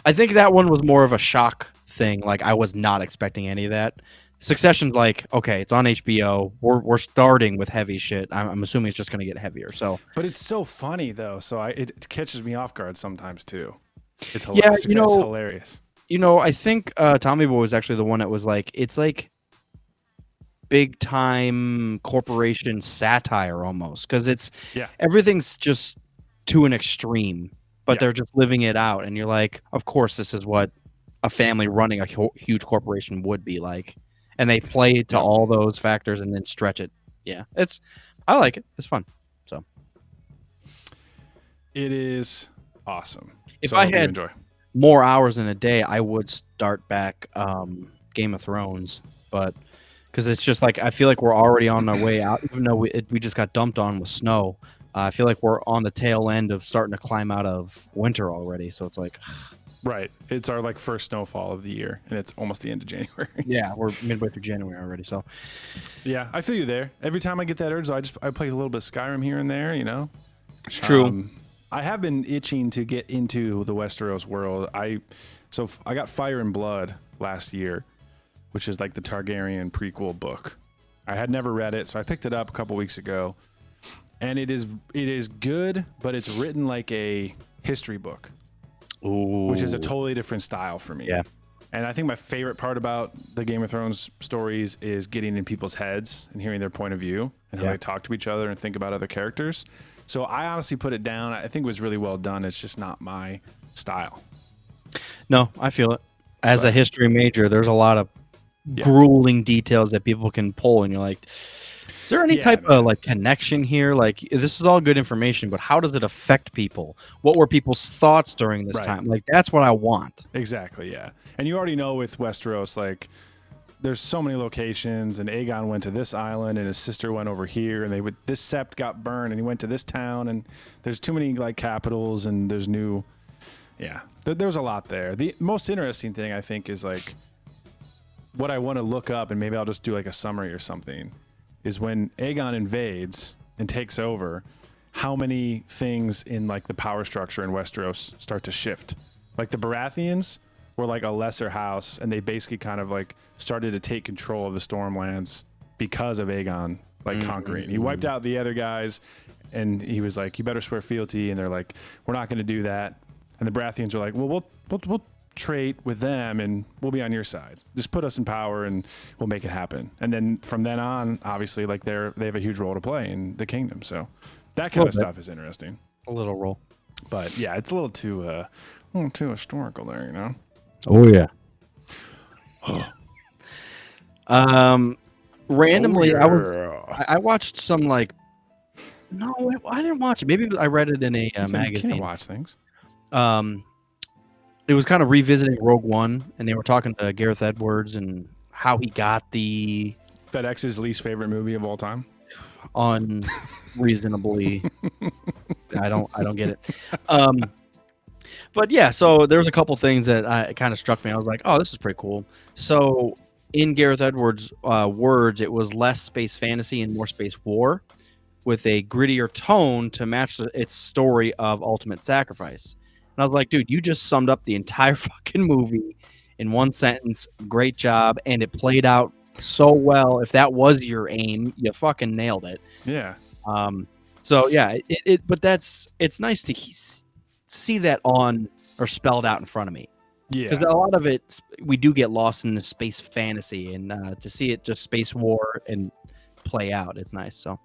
I think that one was more of a shock thing. Like, I was not expecting any of that. Succession's like, okay, it's on HBO. We're starting with heavy shit. I'm assuming it's just going to get heavier. So, but it's so funny, though. So it catches me off guard sometimes, too. It's hilarious. Yeah, it's hilarious. I think Tommy Boy was actually the one that was like, it's like big time corporation satire almost, because everything's just to an extreme, but they're just living it out, and you're like, of course, this is what a family running a huge corporation would be like, and they play to all those factors and then stretch it. Yeah, I like it. It's fun. So it is awesome. If I had more hours in a day, I would start back Game of Thrones, but because it's just like I feel like we're already on our way out, even though we just got dumped on with snow. I feel like we're on the tail end of starting to climb out of winter already, so it's like, right. It's our like first snowfall of the year, and it's almost the end of January. Yeah, we're midway through January already. So, yeah, I feel you there. Every time I get that urge, I play a little bit of Skyrim here and there. It's true. I have been itching to get into the Westeros world. I got Fire and Blood last year, which is like the Targaryen prequel book. I had never read it, so I picked it up a couple weeks ago, and it is good, but it's written like a history book, which is a totally different style for me. Yeah. And I think my favorite part about the Game of Thrones stories is getting in people's heads and hearing their point of view and how they talk to each other and think about other characters. So I honestly put it down. I think it was really well done. It's just not my style. No, I feel it. As a history major, there's a lot of grueling details that people can pull, and you're like, is there any type of like connection here? Like, this is all good information, but how does it affect people? What were people's thoughts during this time? Like, that's what I want. Exactly, yeah. And you already know with Westeros, like, there's so many locations, and Aegon went to this island, and his sister went over here, and this sept got burned, and he went to this town, and there's too many like capitals, and there's new Yeah. There's a lot there. The most interesting thing, I think, is like what I want to look up, and maybe I'll just do like a summary or something, is when Aegon invades and takes over, how many things in like the power structure in Westeros start to shift. Like the Baratheons were like a lesser house, and they basically kind of like started to take control of the Stormlands because of Aegon like conquering. He wiped out the other guys, and he was like, you better swear fealty, and they're like, we're not going to do that. And the Baratheons are like, well, we'll trade with them, and we'll be on your side. Just put us in power, and we'll make it happen. And then from then on, obviously, like they have a huge role to play in the kingdom. So that kind of stuff is interesting. A little role. But yeah, it's a little too historical there, you know. Oh yeah. Randomly, I watched some like. No, I didn't watch it. Maybe I read it in a magazine. You can't watch things. It was kind of revisiting Rogue One, and they were talking to Gareth Edwards and how he got the FedEx's least favorite movie of all time. Unreasonably, I don't get it. But yeah, so there was a couple things that kind of struck me. I was like, oh, this is pretty cool. So in Gareth Edwards' words, it was less space fantasy and more space war, with a grittier tone to match its story of ultimate sacrifice. And I was like, dude, you just summed up the entire fucking movie in one sentence. Great job. And it played out so well. If that was your aim, you fucking nailed it. Yeah. So yeah, but it's nice to see that on or spelled out in front of me. Yeah. Because a lot of it, we do get lost in the space fantasy, and to see it just space war and play out, it's nice. So,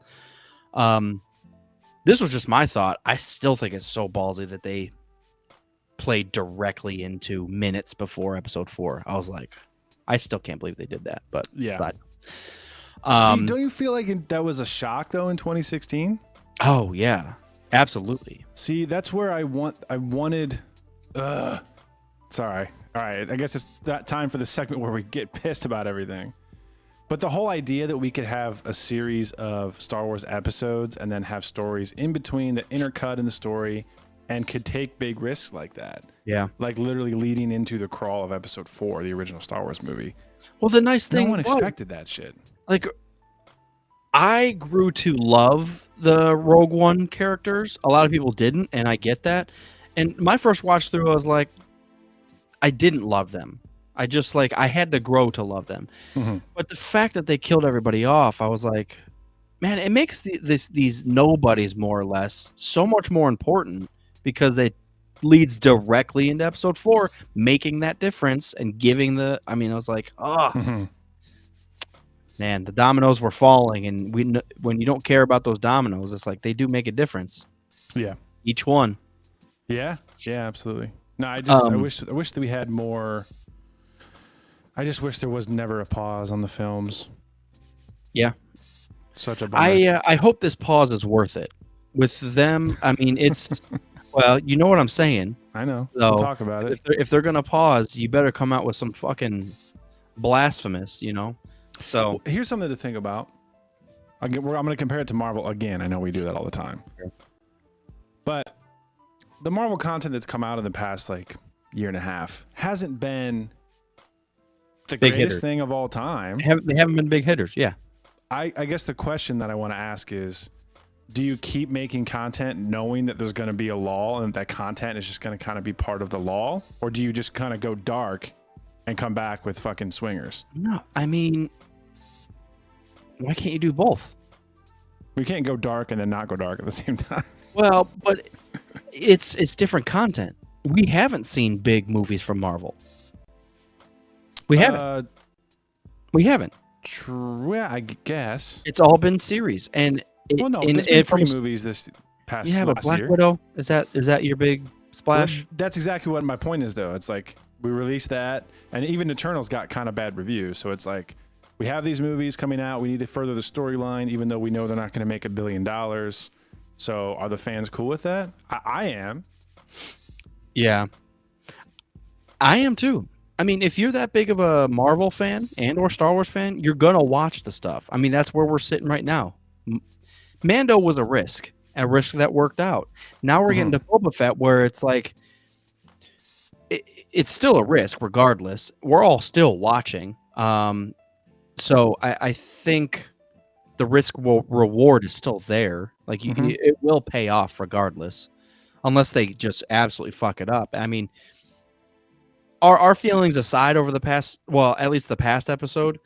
this was just my thought. I still think it's so ballsy that they played directly into minutes before episode 4. I was like, I still can't believe they did that. But yeah. See, don't you feel like that was a shock though in 2016? Oh yeah, absolutely. See, that's where I wanted. Sorry. All right. I guess it's that time for the segment where we get pissed about everything. But the whole idea that we could have a series of Star Wars episodes and then have stories in between that intercut in the story and could take big risks like that. Yeah. Like literally leading into the crawl of episode 4, the original Star Wars movie. Well, the nice thing no one expected that shit. Like, I grew to love the Rogue One characters. A lot of people didn't, and I get that. And my first watch through, I was like, I didn't love them. I just I had to grow to love them. Mm-hmm. But the fact that they killed everybody off, I was like, man, it makes these nobodies more or less so much more important, because it leads directly into episode 4, making that difference and giving I was like, oh, man, the dominoes were falling, and when you don't care about those dominoes, it's like they do make a difference. Yeah. Each one. Yeah. Yeah, absolutely. No, I wish that we had more. I just wish there was never a pause on the films. Yeah. Such a bummer. I hope this pause is worth it. With them, it's well, you know what I'm saying. I know. So we'll talk about it. If they're gonna pause, you better come out with some fucking blasphemous, you know. So well, here's something to think about. I'm going to compare it to Marvel again. I know we do that all the time. Sure. But the Marvel content that's come out in the past year and a half hasn't been the big greatest hitter thing of all time. They haven't been big hitters. Yeah. I guess the question that I want to ask is, do you keep making content knowing that there's going to be a lull and that content is just going to kind of be part of the lull? Or do you just kind of go dark and come back with fucking swingers? No, why can't you do both? We can't go dark and then not go dark at the same time. Well, but it's different content. We haven't seen big movies from Marvel. We haven't. We haven't. True. Yeah, I guess. It's all been series, and there's been 3 movies this past. Yeah, but Black Widow, is that your big splash? Well, that's exactly what my point is, though. It's like we released that, and even Eternals got kind of bad reviews. So it's like we have these movies coming out. We need to further the storyline, even though we know they're not going to make $1 billion. So are the fans cool with that? I am. Yeah, I am too. If you're that big of a Marvel fan and or Star Wars fan, you're gonna watch the stuff. That's where we're sitting right now. Mando was a risk that worked out. Now we're getting to Boba Fett, where it's like it's still a risk regardless. We're all still watching. So I think the reward is still there. Like it will pay off regardless, unless they just absolutely fuck it up. I mean, our feelings aside over the past, well, at least the past episode,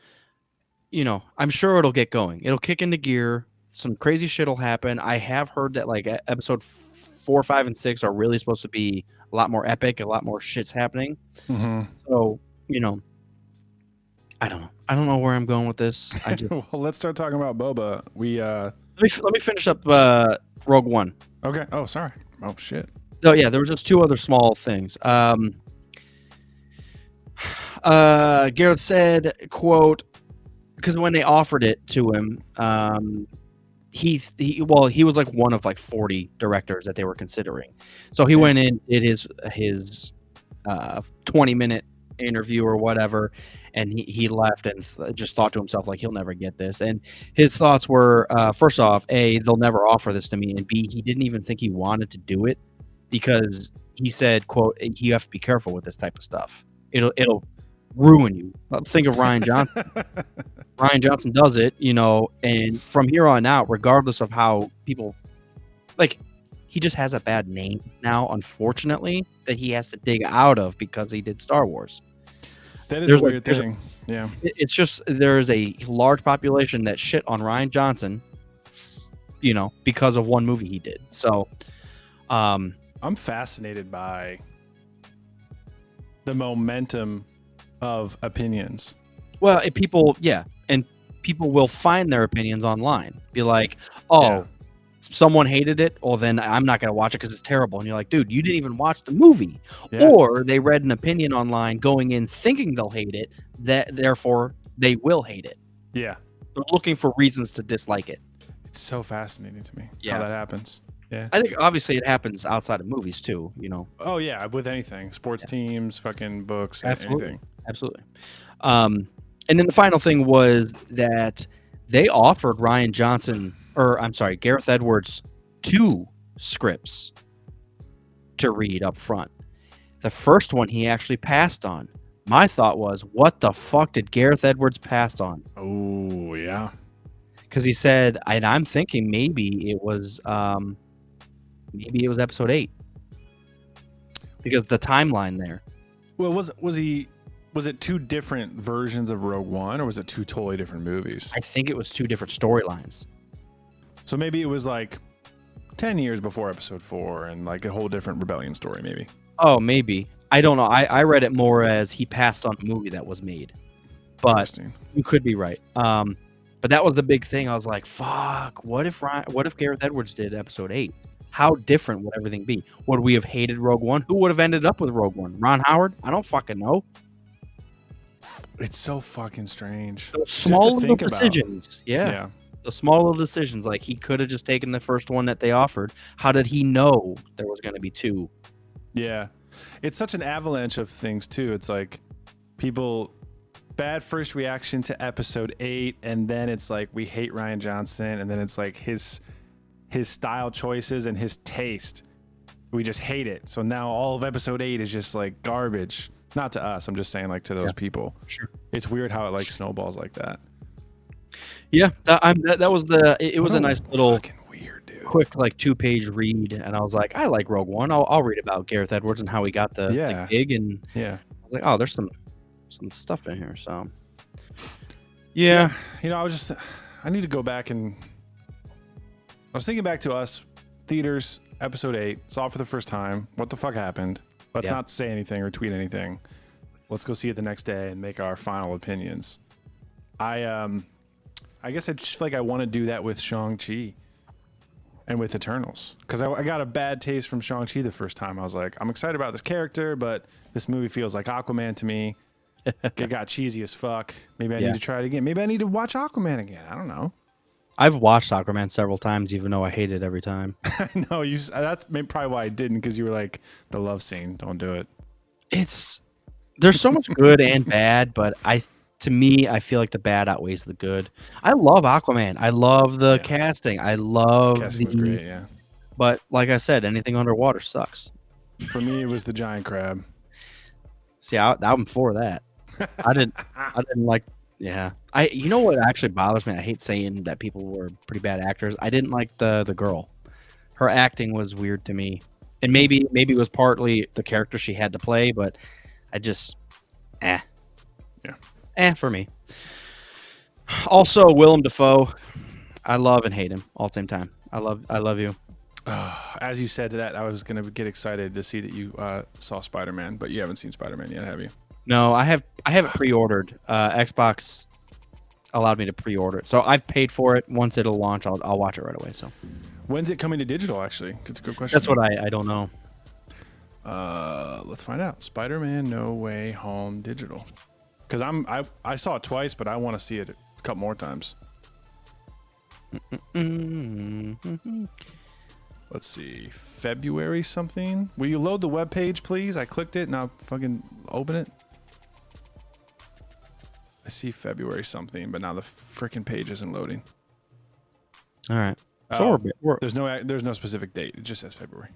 I'm sure it'll get going. It'll kick into gear. Some crazy shit will happen. I have heard that like episode 4, 5, and 6 are really supposed to be a lot more epic. A lot more shit's happening. So I don't know. I don't know where I'm going with this. I just Well, let's start talking about Boba. let me finish up Rogue One. Okay. Oh, sorry. Oh shit. So yeah, there was just 2 other small things. Gareth said, quote, because when they offered it to him, he was like one of like 40 directors that they were considering. So he went in, did his 20-minute interview or whatever, and he left and just thought to himself like he'll never get this. And his thoughts were, first off, A, they'll never offer this to me, and B, he didn't even think he wanted to do it because he said, quote, you have to be careful with this type of stuff. It'll ruin you. Think of Ryan Johnson. Ryan Johnson does it, and from here on out, regardless of how people like, he just has a bad name now, unfortunately, that he has to dig out of because he did Star Wars. That is a weird thing. Yeah. It's just there's a large population that shit on Ryan Johnson, because of one movie he did. So, I'm fascinated by the momentum of opinions. Well, people will find their opinions online. Be like, someone hated it, well, then I'm not going to watch it because it's terrible. And you're like, dude, you didn't even watch the movie. Yeah. Or they read an opinion online going in thinking they'll hate it, therefore they will hate it. Yeah. They're looking for reasons to dislike it. It's so fascinating to me how that happens. Yeah. I think obviously it happens outside of movies too, Oh, yeah, with anything. Sports teams, fucking books, anything. Absolutely. And then the final thing was that they offered Gareth Edwards 2 scripts to read up front. The first one he actually passed on. My thought was, what the fuck did Gareth Edwards pass on? Oh, yeah. Because he said, and I'm thinking maybe it was episode 8. Because the timeline there. Well, was it 2 different versions of Rogue One, or was it 2 totally different movies? I think it was 2 different storylines. So maybe it was like 10 years before episode 4 and like a whole different rebellion story, maybe. Oh, maybe. I don't know. I read it more as he passed on a movie that was made. But you could be right. But that was the big thing. I was like, fuck, what if Gareth Edwards did episode 8? How different would everything be? Would we have hated Rogue One? Who would have ended up with Rogue One? Ron Howard? I don't fucking know. It's so fucking strange. Those small little decisions. Yeah. The small little decisions. Like, he could have just taken the first one that they offered. How did he know there was going to be 2? Yeah. It's such an avalanche of things, too. It's like bad first reaction to episode 8, and then it's like we hate Ryan Johnson, and then it's like his style choices and his taste. We just hate it. So now all of episode 8 is just like garbage. Not to us. I'm just saying, like, to those people. Sure. It's weird how it like snowballs like that. Yeah, that was it was a nice little fucking weird, dude. Quick like 2-page read, and I was like, I like Rogue One. I'll read about Gareth Edwards and how he got the gig, and I was like, oh, there's some stuff in here. So yeah. I need to go back and I was thinking back to us theaters episode 8, saw it for the first time. What the fuck happened? Let's not say anything or tweet anything. Let's go see it the next day and make our final opinions. I guess I just feel like I want to do that with Shang-Chi and with Eternals, because I got a bad taste from Shang-Chi the first time. I was like, I'm excited about this character, but this movie feels like Aquaman to me. It got cheesy as fuck. Maybe I need to try it again. Maybe I need to watch Aquaman again. I don't know. I've watched Aquaman several times, even though I hate it every time. I know that's probably why I didn't, because you were like, the love scene, don't do it. There's so much good and bad, but to me, I feel like the bad outweighs the good. I love Aquaman. I love the casting. I love casting was great, But like I said, anything underwater sucks. For me, it was the giant crab. See, I'm for that. I didn't like. Yeah, you know what actually bothers me? I hate saying that people were pretty bad actors. I didn't like the girl. Her acting was weird to me, and maybe it was partly the character she had to play, but I just, for me. Also, Willem Dafoe, I love and hate him all at the same time. I love you. As you said that, I was gonna get excited to see that you saw Spider-Man, but you haven't seen Spider-Man yet, have you? No, I have it pre-ordered. Xbox allowed me to pre-order it, so I've paid for it. Once it'll launch, I'll watch it right away. So, when's it coming to digital? Actually, that's a good question. That's what I don't know. Let's find out. Spider-Man: No Way Home digital. Because I saw it twice, but I want to see it a couple more times. Let's see, February something. Will you load the web page, please? I clicked it and I'll fucking open it. I see February something, but now the freaking page isn't loading. All right. So there's no specific date. It just says February.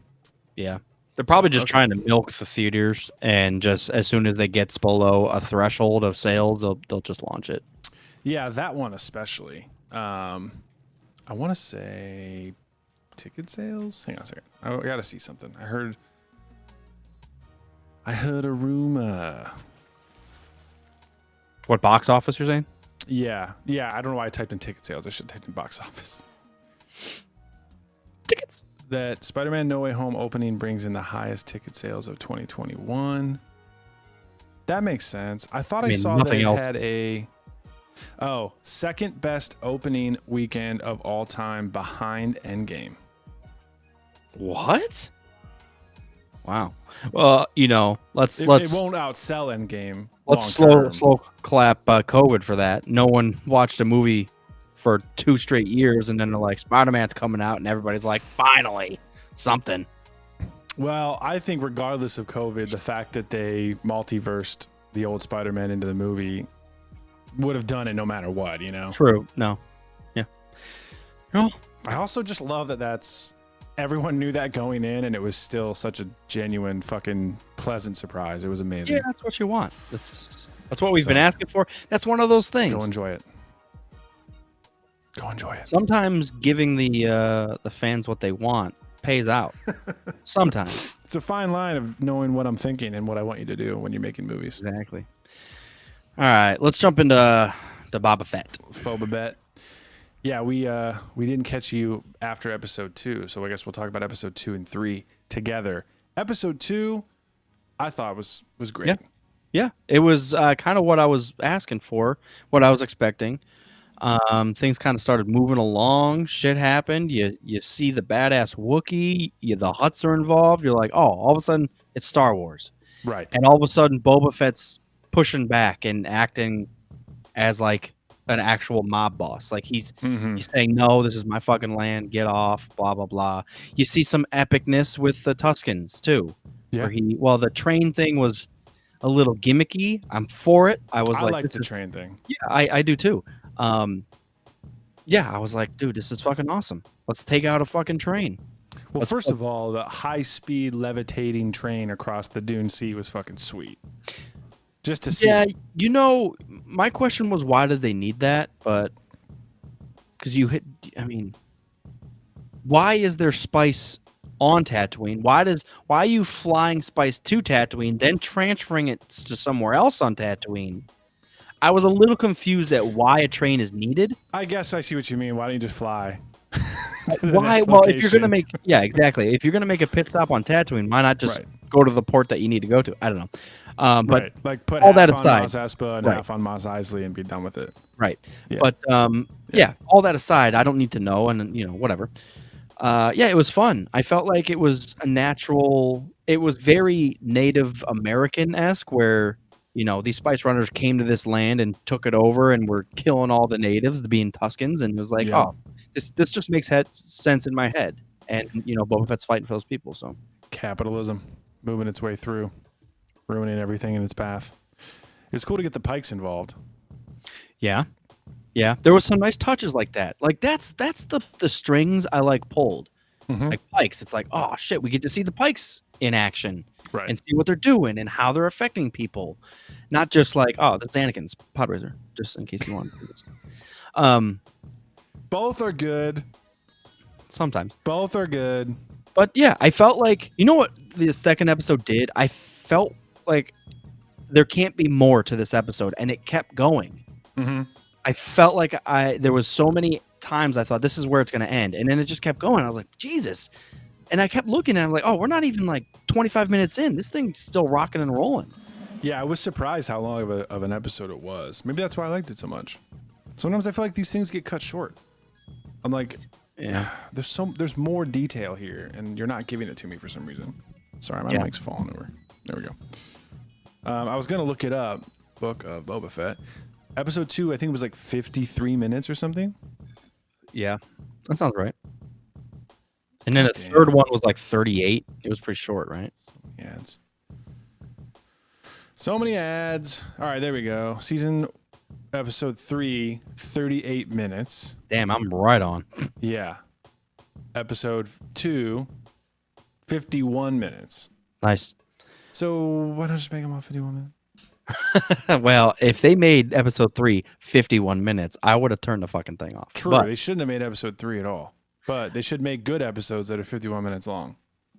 Yeah. They're probably just trying to milk the theaters, and just as soon as they get below a threshold of sales, they'll just launch it. Yeah, that one especially. I want to say ticket sales. Hang on a second. I got to see something. I heard a rumor. What box office you're saying? Yeah. I don't know why I typed in ticket sales. I should have typed in box office. Tickets. That Spider-Man No Way Home opening brings in the highest ticket sales of 2021. That makes sense. I thought I saw that it had a second best opening weekend of all time behind Endgame. What? Wow. Well, let's it won't outsell Endgame. Let's slow clap COVID for that. No one watched a movie for 2 straight years, and then they're like, Spider-Man's coming out, and everybody's like, finally, something. Well, I think regardless of COVID, the fact that they multiversed the old Spider-Man into the movie would have done it no matter what, True. No. Yeah. No. I also just love that everyone knew that going in, and it was still such a genuine fucking pleasant surprise. It was amazing. Yeah, that's what you want. That's what we've been asking for. That's one of those things. Go enjoy it. Sometimes giving the fans what they want pays out. Sometimes. It's a fine line of knowing what I'm thinking and what I want you to do when you're making movies. Exactly. All right, let's jump into Boba Fett. B.T.B.A.T.M.A.N. Yeah, we didn't catch you after episode 2, so I guess we'll talk about episode 2 and 3 together. Episode 2, I thought was great. Yeah, it was kind of what I was asking for, what I was expecting. Things kind of started moving along. Shit happened. You see the badass Wookiee. The Hutts are involved. You're like, oh, all of a sudden it's Star Wars, right? And all of a sudden Boba Fett's pushing back and acting as like an actual mob boss. Like he's saying, no, this is my fucking land. Get off. Blah blah blah. You see some epicness with the Tuskens too. Yeah. Where the train thing was a little gimmicky. I'm for it. I like the train thing. Yeah, I do too. I was like, dude, this is fucking awesome. Let's take out a fucking train. Well, first of all, the high-speed levitating train across the Dune Sea was fucking sweet. Just to see. Yeah, my question was, why did they need that? But because why is there spice on Tatooine? Why are you flying spice to Tatooine, then transferring it to somewhere else on Tatooine? I was a little confused at why a train is needed. I guess I see what you mean. Why don't you just fly? Why? Well, if you're gonna make if you're gonna make a pit stop on Tatooine, why not just go to the port that you need to go to? I don't know. But like put all half that on aside, Mos Espa and half on Mos Eisley and be done with it. Right. Yeah. But all that aside, I don't need to know, and whatever. It was fun. I felt like it was a natural. It was very Native American-esque, where these spice runners came to this land and took it over and were killing all the natives, being Tuskens, and it was like, oh, this just makes sense in my head. And Boba Fett's fighting for those people. So capitalism moving its way through, ruining everything in its path. It's cool to get the Pikes involved. Yeah, there was some nice touches like that. Like that's the strings I like pulled. Like Pikes, it's like, oh shit, we get to see the Pikes in action. Right. and see what they're doing and how they're affecting people. Not just like, oh, that's Anakin's pod racer, just in case you want to do this. Both are good. Sometimes. Both are good. But yeah, I felt like, you know what the second episode did? I felt like there can't be more to this episode, and it kept going. Mm-hmm. I felt like there was so many times I thought this is where it's going to end, and then it just kept going. I was like, Jesus. And I kept looking at it, like, oh, we're not even like 25 minutes in. This thing's still rocking and rolling. Yeah, I was surprised how long of an episode it was. Maybe that's why I liked it so much. Sometimes I feel like these things get cut short. I'm like, yeah, there's more detail here, and you're not giving it to me for some reason. Sorry, my mic's falling over. There we go. I was gonna look it up. Book of Boba Fett, episode 2. I think it was like 53 minutes or something. Yeah, that sounds right. And then the third one was like 38. It was pretty short, right? Ads. So many ads. All right, there we go. Season episode 3, 38 minutes. Damn, I'm right on. Yeah. Episode 2, 51 minutes. Nice. So why not just make them all 51 minutes? Well, if they made episode 3 51 minutes, I would have turned the fucking thing off. True. But, They shouldn't have made episode 3 at all. But they should make good episodes that are 51 minutes long.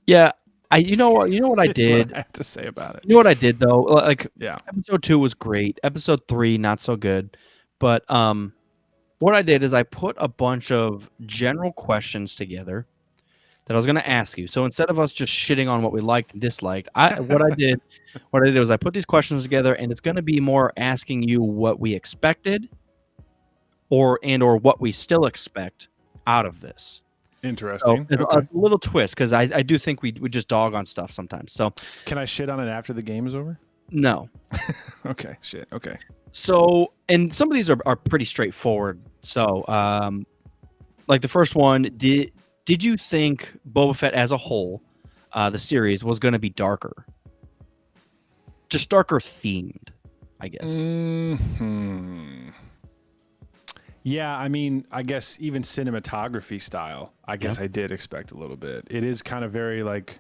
yeah, you know what I That's did? what I have to say about it. You know what I did though? Like, Yeah. episode 2 was great. Episode 3 not so good. But what I did is I put a bunch of general questions together that I was going to ask you. So instead of us just shitting on what we liked and disliked, what I did was I put these questions together, and it's going to be more asking you what we expected or what we still expect out of this. Interesting. So, Okay. a little twist, because I do think we just dog on stuff sometimes. So Can I shit on it after the game is over? no. Okay. Shit. Okay. So, and some of these are pretty straightforward. So, like the first one, did you think Boba Fett as a whole, the series, was going to be darker? Just darker themed, I guess. Hmm. Yeah, I mean, I guess even cinematography style, I guess I did expect a little bit. It is kind of very like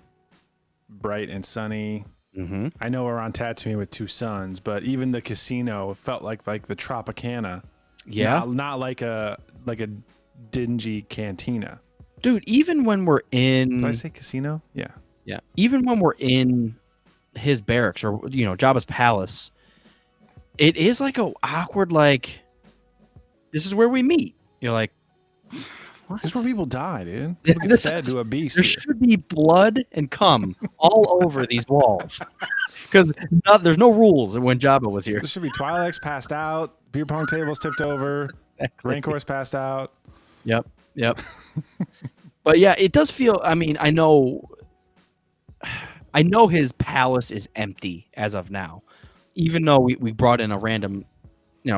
bright and sunny. Mm-hmm. I know we're on Tatooine with 2 suns, but even the casino felt like the Tropicana. Yeah, not like a dingy cantina. dude. Even when we're in, Did I say casino? Yeah. yeah, even when we're in his barracks or Jabba's palace, it is like a awkward like. This is where we meet. You're like, what? This is where people die, dude. People get fed to a beast. There here. should be blood and cum all over these walls, because there's no rules when Jabba was here. There should be Twi'leks passed out, beer pong tables tipped over, Rancor's passed out. Yep. But yeah, it does feel. I mean, I know his palace is empty as of now, even though we brought in a random,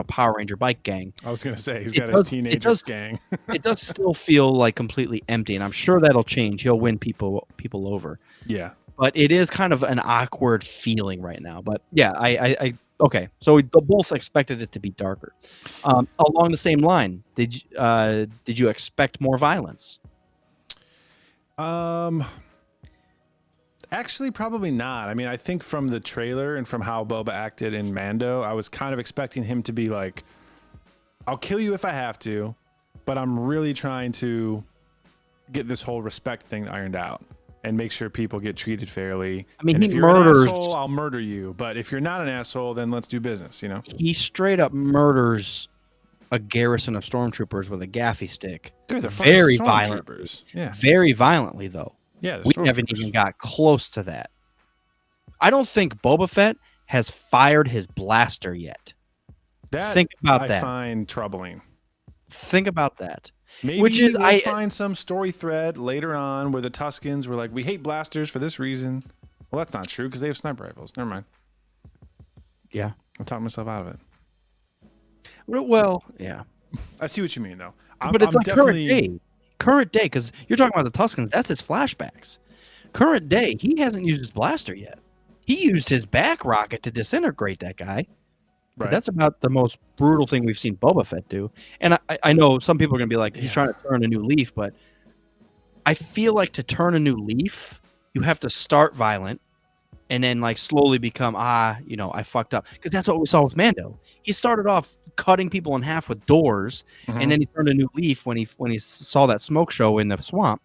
Power Ranger bike gang. I was gonna say he's got his teenager gang. It does still feel like completely empty, and I'm sure that'll change. He'll win people over. Yeah. But it is kind of an awkward feeling right now. But yeah, I okay. So we both expected it to be darker. Along the same line, did you expect more violence? Actually, probably not. I mean, I think from the trailer and from how Boba acted in Mando, I was kind of expecting him to be like, I'll kill you if I have to, but I'm really trying to get this whole respect thing ironed out and make sure people get treated fairly. I mean, and he if you're murders. an asshole, I'll murder you. But if you're not an asshole, then let's do business, He straight up murders a garrison of stormtroopers with a gaffy stick. Dude, they're Very fucking violent. stormtroopers. Yeah. Very violently, though. Yeah, We haven't even got close to that. I don't think Boba Fett has fired his blaster yet. Think about that. I find troubling. Think about that. Maybe we'll find some story thread later on where the Tuskens were like, we hate blasters for this reason. Well, that's not true because they have sniper rifles. Never mind. Yeah. I'm talking myself out of it. Well, yeah. I see what you mean, though. But it's like current day, because you're talking about the Tuskens. That's his flashbacks. Current day, he hasn't used his blaster yet. He used his back rocket to disintegrate that guy. But Right. that's about the most brutal thing we've seen Boba Fett do. And I know some people are going to be like, he's trying to turn a new leaf, but I feel like to turn a new leaf, you have to start violent, and then like slowly become I fucked up, because that's what we saw with Mando. He started off cutting people in half with doors, and then he turned a new leaf when he saw that smoke show in the swamp.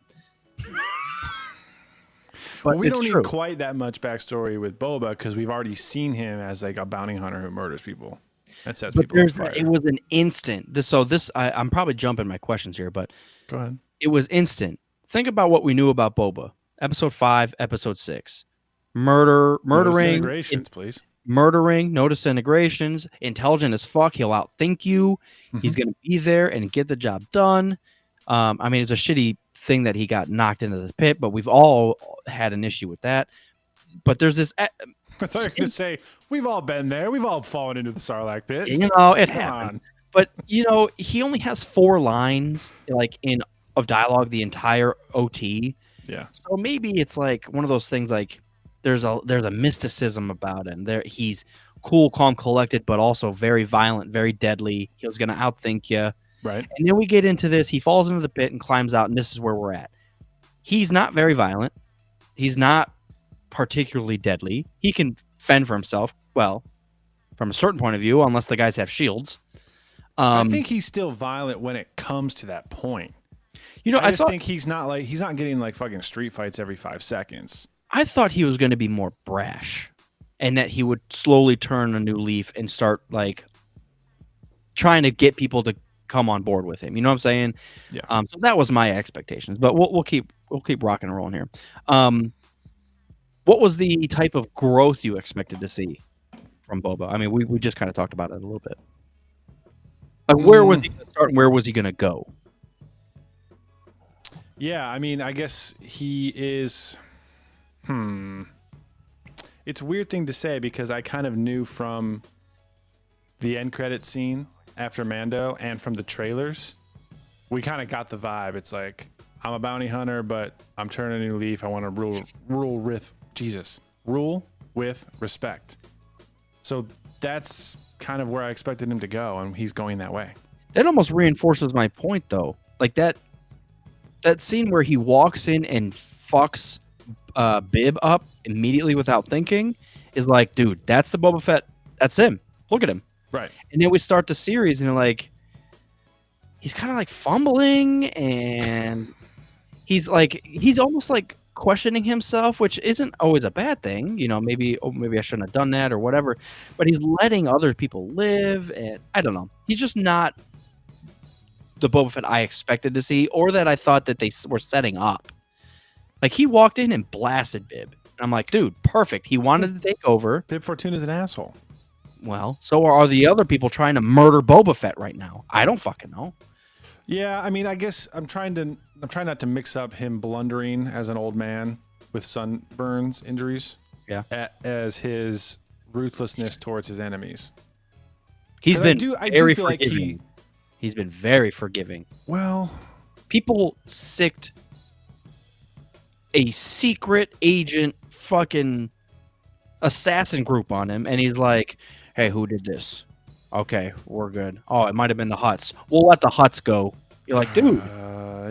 But Well, we it's don't true. need quite that much backstory with Boba because we've already seen him as like a bounty hunter who murders people. That sets But people on fire. it was an instant. I'm probably jumping my questions here, but Go ahead. it was instant. Think about what we knew about Boba. Episode 5, Episode 6. Murdering, Please. murdering, no disintegrations, intelligent as fuck. He'll outthink you. He's going to be there and get the job done. I mean, it's a shitty thing that he got knocked into the pit, but we've all had an issue with that. But there's this... I thought you were going to say, we've all been there. We've all fallen into the Sarlacc pit. It Come happened. on. But, he only has 4 lines of dialogue the entire OT. Yeah. So maybe it's like one of those things like there's a mysticism about him. He's cool, calm, collected, but also very violent, very deadly. He was going to outthink you. Right. And then we get into this. He falls into the pit and climbs out, and this is where we're at. He's not very violent. He's not particularly deadly. He can fend for himself, well, from a certain point of view, unless the guys have shields. I think he's still violent when it comes to that point. I think he's not getting like fucking street fights every 5 seconds. I thought he was going to be more brash, and that he would slowly turn a new leaf and start like trying to get people to come on board with him. You know what I'm saying? Yeah. So that was my expectations, but we'll keep rocking and rolling here. What was the type of growth you expected to see from Boba? I mean, we just kind of talked about it a little bit. Like, where was he going to start and where was he going to go? Yeah, I mean, I guess he is. It's a weird thing to say because I kind of knew from the end credit scene after Mando and from the trailers, we kind of got the vibe. It's like, I'm a bounty hunter, but I'm turning a new leaf. I want to rule with respect. So that's kind of where I expected him to go, and he's going that way. That almost reinforces my point, though. Like that scene where he walks in and fucks Bib up immediately without thinking is like, dude, that's the Boba Fett. That's him. Look at him. Right. And then we start the series, and like, he's kind of like fumbling, and he's almost like questioning himself, which isn't always a bad thing. Maybe I shouldn't have done that or whatever. But he's letting other people live, and I don't know. He's just not the Boba Fett I expected to see, or that I thought that they were setting up. Like, he walked in and blasted Bib. And I'm like, dude, perfect. He wanted to take over. Bib Fortuna's an asshole. Well, so are the other people trying to murder Boba Fett right now. I don't fucking know. Yeah, I mean, I guess I'm trying not to mix up him blundering as an old man with sunburns injuries. Yeah. As his ruthlessness towards his enemies. He's been I very feel forgiving. He's been very forgiving. Well, people sicked a secret agent fucking assassin group on him, and he's like, hey, who did this? Okay, we're good. Oh, it might have been the Hutts. We'll let the Hutts go. You're like, dude. Yeah,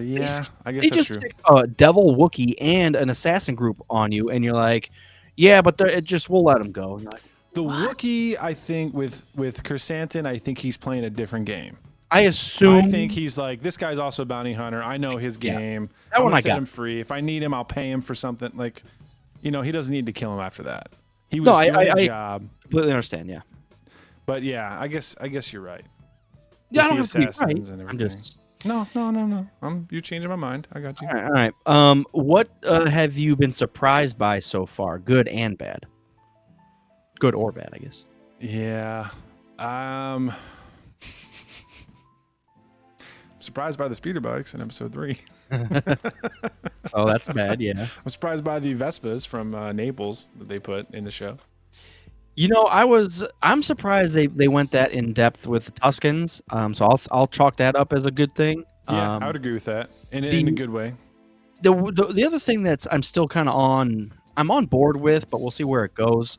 I guess they that's just true. stick a devil Wookiee and an assassin group on you, and you're like, yeah, but we'll let them go. And you're like, the Wookiee, I think, with Chrysanthemum, I think he's playing a different game. I think he's like, this guy's also a bounty hunter. I know his game. That I'm one gonna I set got. him free. If I need him, I'll pay him for something. Like, he doesn't need to kill him after that. He was doing a job. Completely understand, yeah. But yeah, I guess you're right. Yeah, I don't With have the to be right. assassins and I'm everything. just... No. You're changing my mind. I got you. All right. What have you been surprised by so far? Good and bad. Good or bad, I guess. Yeah. Surprised by the speeder bikes in episode 3. Oh, that's bad, yeah. I'm surprised by the Vespas from Naples that they put in the show. I'm surprised they went that in depth with the Tuscans. So I'll chalk that up as a good thing. Yeah, I would agree with that in a good way. The other thing that's I'm still kind of on board with, but we'll see where it goes.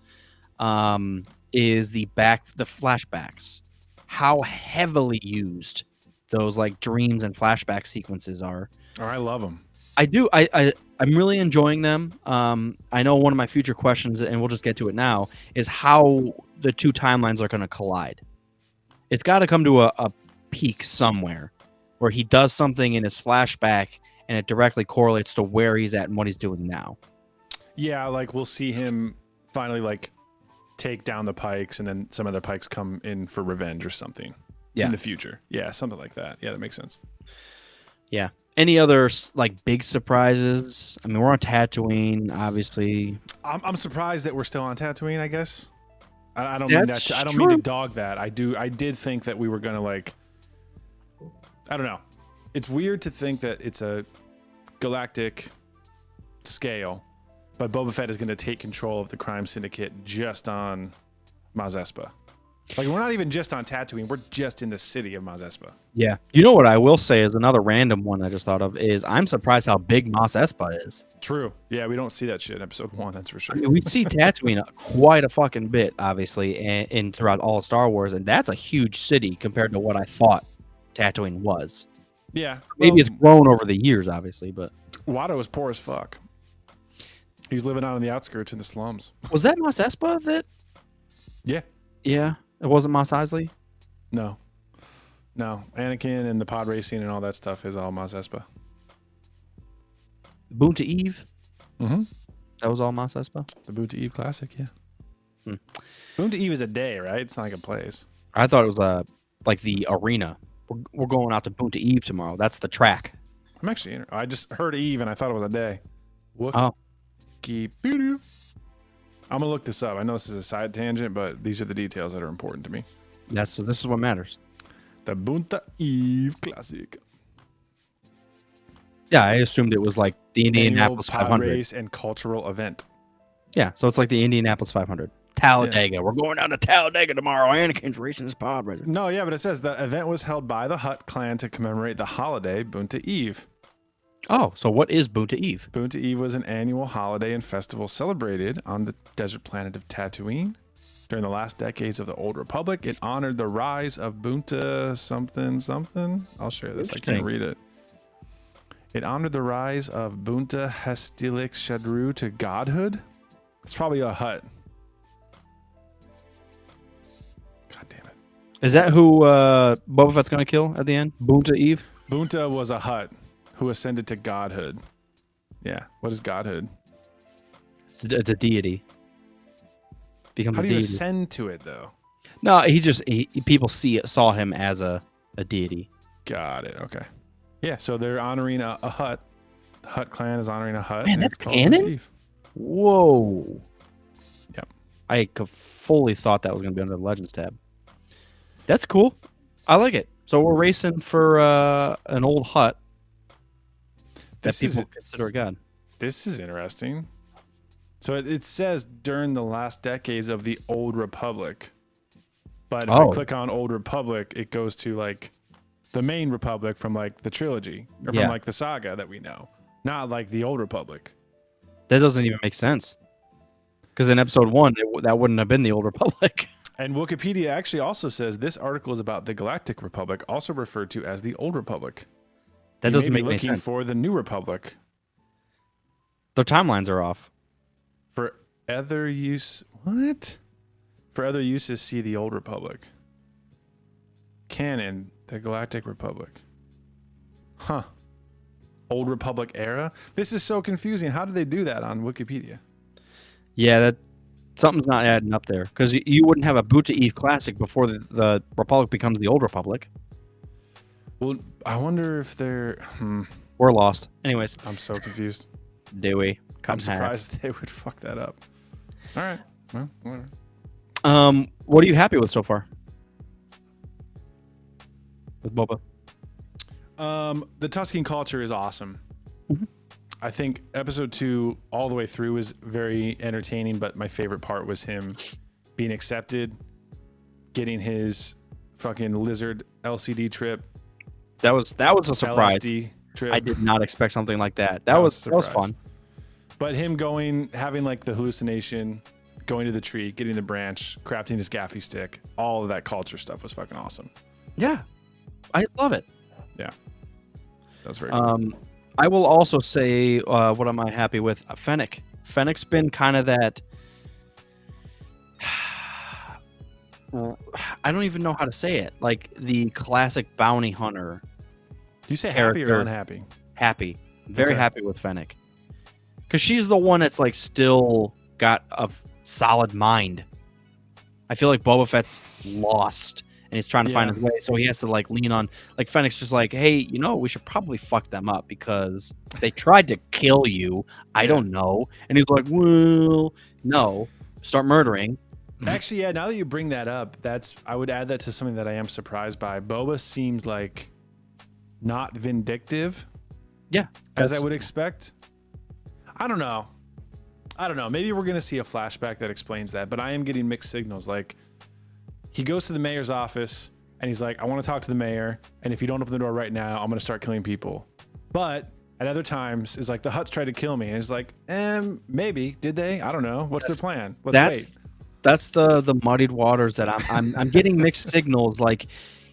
Is the flashbacks. How heavily used those like dreams and flashback sequences are. Oh, I love them. I do. I'm really enjoying them. I know one of my future questions, and we'll just get to it now, is how the two timelines are going to collide. It's got to come to a peak somewhere where he does something in his flashback and it directly correlates to where he's at and what he's doing now. Yeah, like we'll see him finally like take down the Pikes, and then some other Pikes come in for revenge or something in the future. Yeah, something like that. Yeah, that makes sense. Yeah. Any other like big surprises? I mean, we're on Tatooine, obviously. I'm surprised that we're still on Tatooine. I guess I don't That's mean that. I don't true. mean to dog that. I did think that we were gonna like. I don't know. It's weird to think that it's a galactic scale, but Boba Fett is going to take control of the crime syndicate just on Maz Espa. Like, we're not even just on Tatooine. We're just in the city of Maz Espa. Yeah. You know what I will say is another random one I just thought of is I'm surprised how big Mos Espa is. True. Yeah, we don't see that shit in episode 1, that's for sure. I mean, we see Tatooine quite a fucking bit, obviously, and throughout all of Star Wars, and that's a huge city compared to what I thought Tatooine was. Yeah. Maybe well, it's grown over the years, obviously, but Watto is poor as fuck. He's living out on the outskirts in the slums. was that Mos Espa that? Yeah. Yeah, it wasn't Mos Eisley. No. Anakin and the pod racing and all that stuff is all Maz Espa. Boon to Eve. Mm-hmm. That was all Mos Espa. The Boon to Eve classic, yeah. Hmm. Boon to Eve is a day, right? It's not like a place. I thought it was like the arena. We're going out to Boon to Eve tomorrow. That's the track. I'm actually. I just heard Eve and I thought it was a day. Oh. I'm gonna look this up. I know this is a side tangent, but these are the details that are important to me. This is what matters. The Boon to Eve classic. Yeah, I assumed it was like the Indianapolis Annual pod 500. race and cultural event. Yeah, so it's like the Indianapolis 500. Talladega. Yeah. We're going down to Talladega tomorrow. Anakin's racing his pod racer. No, yeah, but it says the event was held by the Hutt clan to commemorate the holiday Boon to Eve. Oh, so what is Boon to Eve? Boon to Eve was an annual holiday and festival celebrated on the desert planet of Tatooine. During the last decades of the Old Republic, it honored the rise of Boonta something something. I'll share this. I can't read it. It honored the rise of Boonta Hestilik Shadru to godhood. It's probably a Hutt. God damn it. Is that who Boba Fett's going to kill at the end? Boon to Eve? Boonta was a Hutt who ascended to godhood. Yeah. What is godhood? It's a deity. Becomes How a do you deity. ascend to it, though? No, people saw him as a deity. Got it. Okay. Yeah, so they're honoring a Hutt. The Hutt clan is honoring a Hutt. Man, and that's it's called canon? Boon to Eve. Whoa. Yep. I fully thought that was going to be under the Legends tab. That's cool. I like it. So we're racing for an old Hutt that people consider a god. This is interesting. So it says during the last decades of the Old Republic. But if I click on Old Republic, it goes to like the main Republic from like the trilogy or from like the saga that we know, not like the Old Republic. That doesn't even make sense. Because in episode 1, that wouldn't have been the Old Republic. And Wikipedia actually also says this article is about the Galactic Republic, also referred to as the Old Republic. That You doesn't may make be any looking sense. for the New Republic. Their timelines are off. For other use, what? For other uses, see the Old Republic. Canon, the Galactic Republic. Huh. Old Republic era? This is so confusing. How did they do that on Wikipedia? Yeah, that something's not adding up there. Because you wouldn't have a Boot to Eve Classic before the Republic becomes the Old Republic. Well, I wonder if they're... We're lost. Anyways. I'm so confused. Dewey. I'm surprised they would fuck that up. All right. Well, whatever. What are you happy with so far? With Boba? The Tusken culture is awesome. Mm-hmm. I think episode 2 all the way through was very entertaining, but my favorite part was him being accepted, getting his fucking lizard LCD trip. That was a surprise. LSD trip. I did not expect something like that. That was fun. But him having like the hallucination, going to the tree, getting the branch, crafting his gaffy stick, all of that culture stuff was fucking awesome. Yeah. I love it. Yeah. That was very cool. I will also say, what am I happy with? Fennec. Fennec's been kind of that. I don't even know how to say it. Like the classic bounty hunter. Do you say happy or character. unhappy? Happy. Very Okay. happy with Fennec. Because she's the one that's like still got a solid mind. I feel like Boba Fett's lost and he's trying to find Yeah. his way, so he has to like lean on. Like Fennec's just like, hey, we should probably fuck them up because they tried to kill you. I don't know. And he's like, well, no, start murdering. Actually, yeah. Now that you bring that up, I would add that to something that I am surprised by. Boba seems like not vindictive, Yeah, as I would expect. I don't know. Maybe we're gonna see a flashback that explains that, but I am getting mixed signals. Like he goes to the mayor's office and he's like, "I want to talk to the mayor, and if you don't open the door right now, I'm gonna start killing people." But at other times, is like the Hutts tried to kill me, and it's like, maybe did they? I don't know. What's their plan? Let's wait. That's the muddied waters that I'm getting mixed signals. Like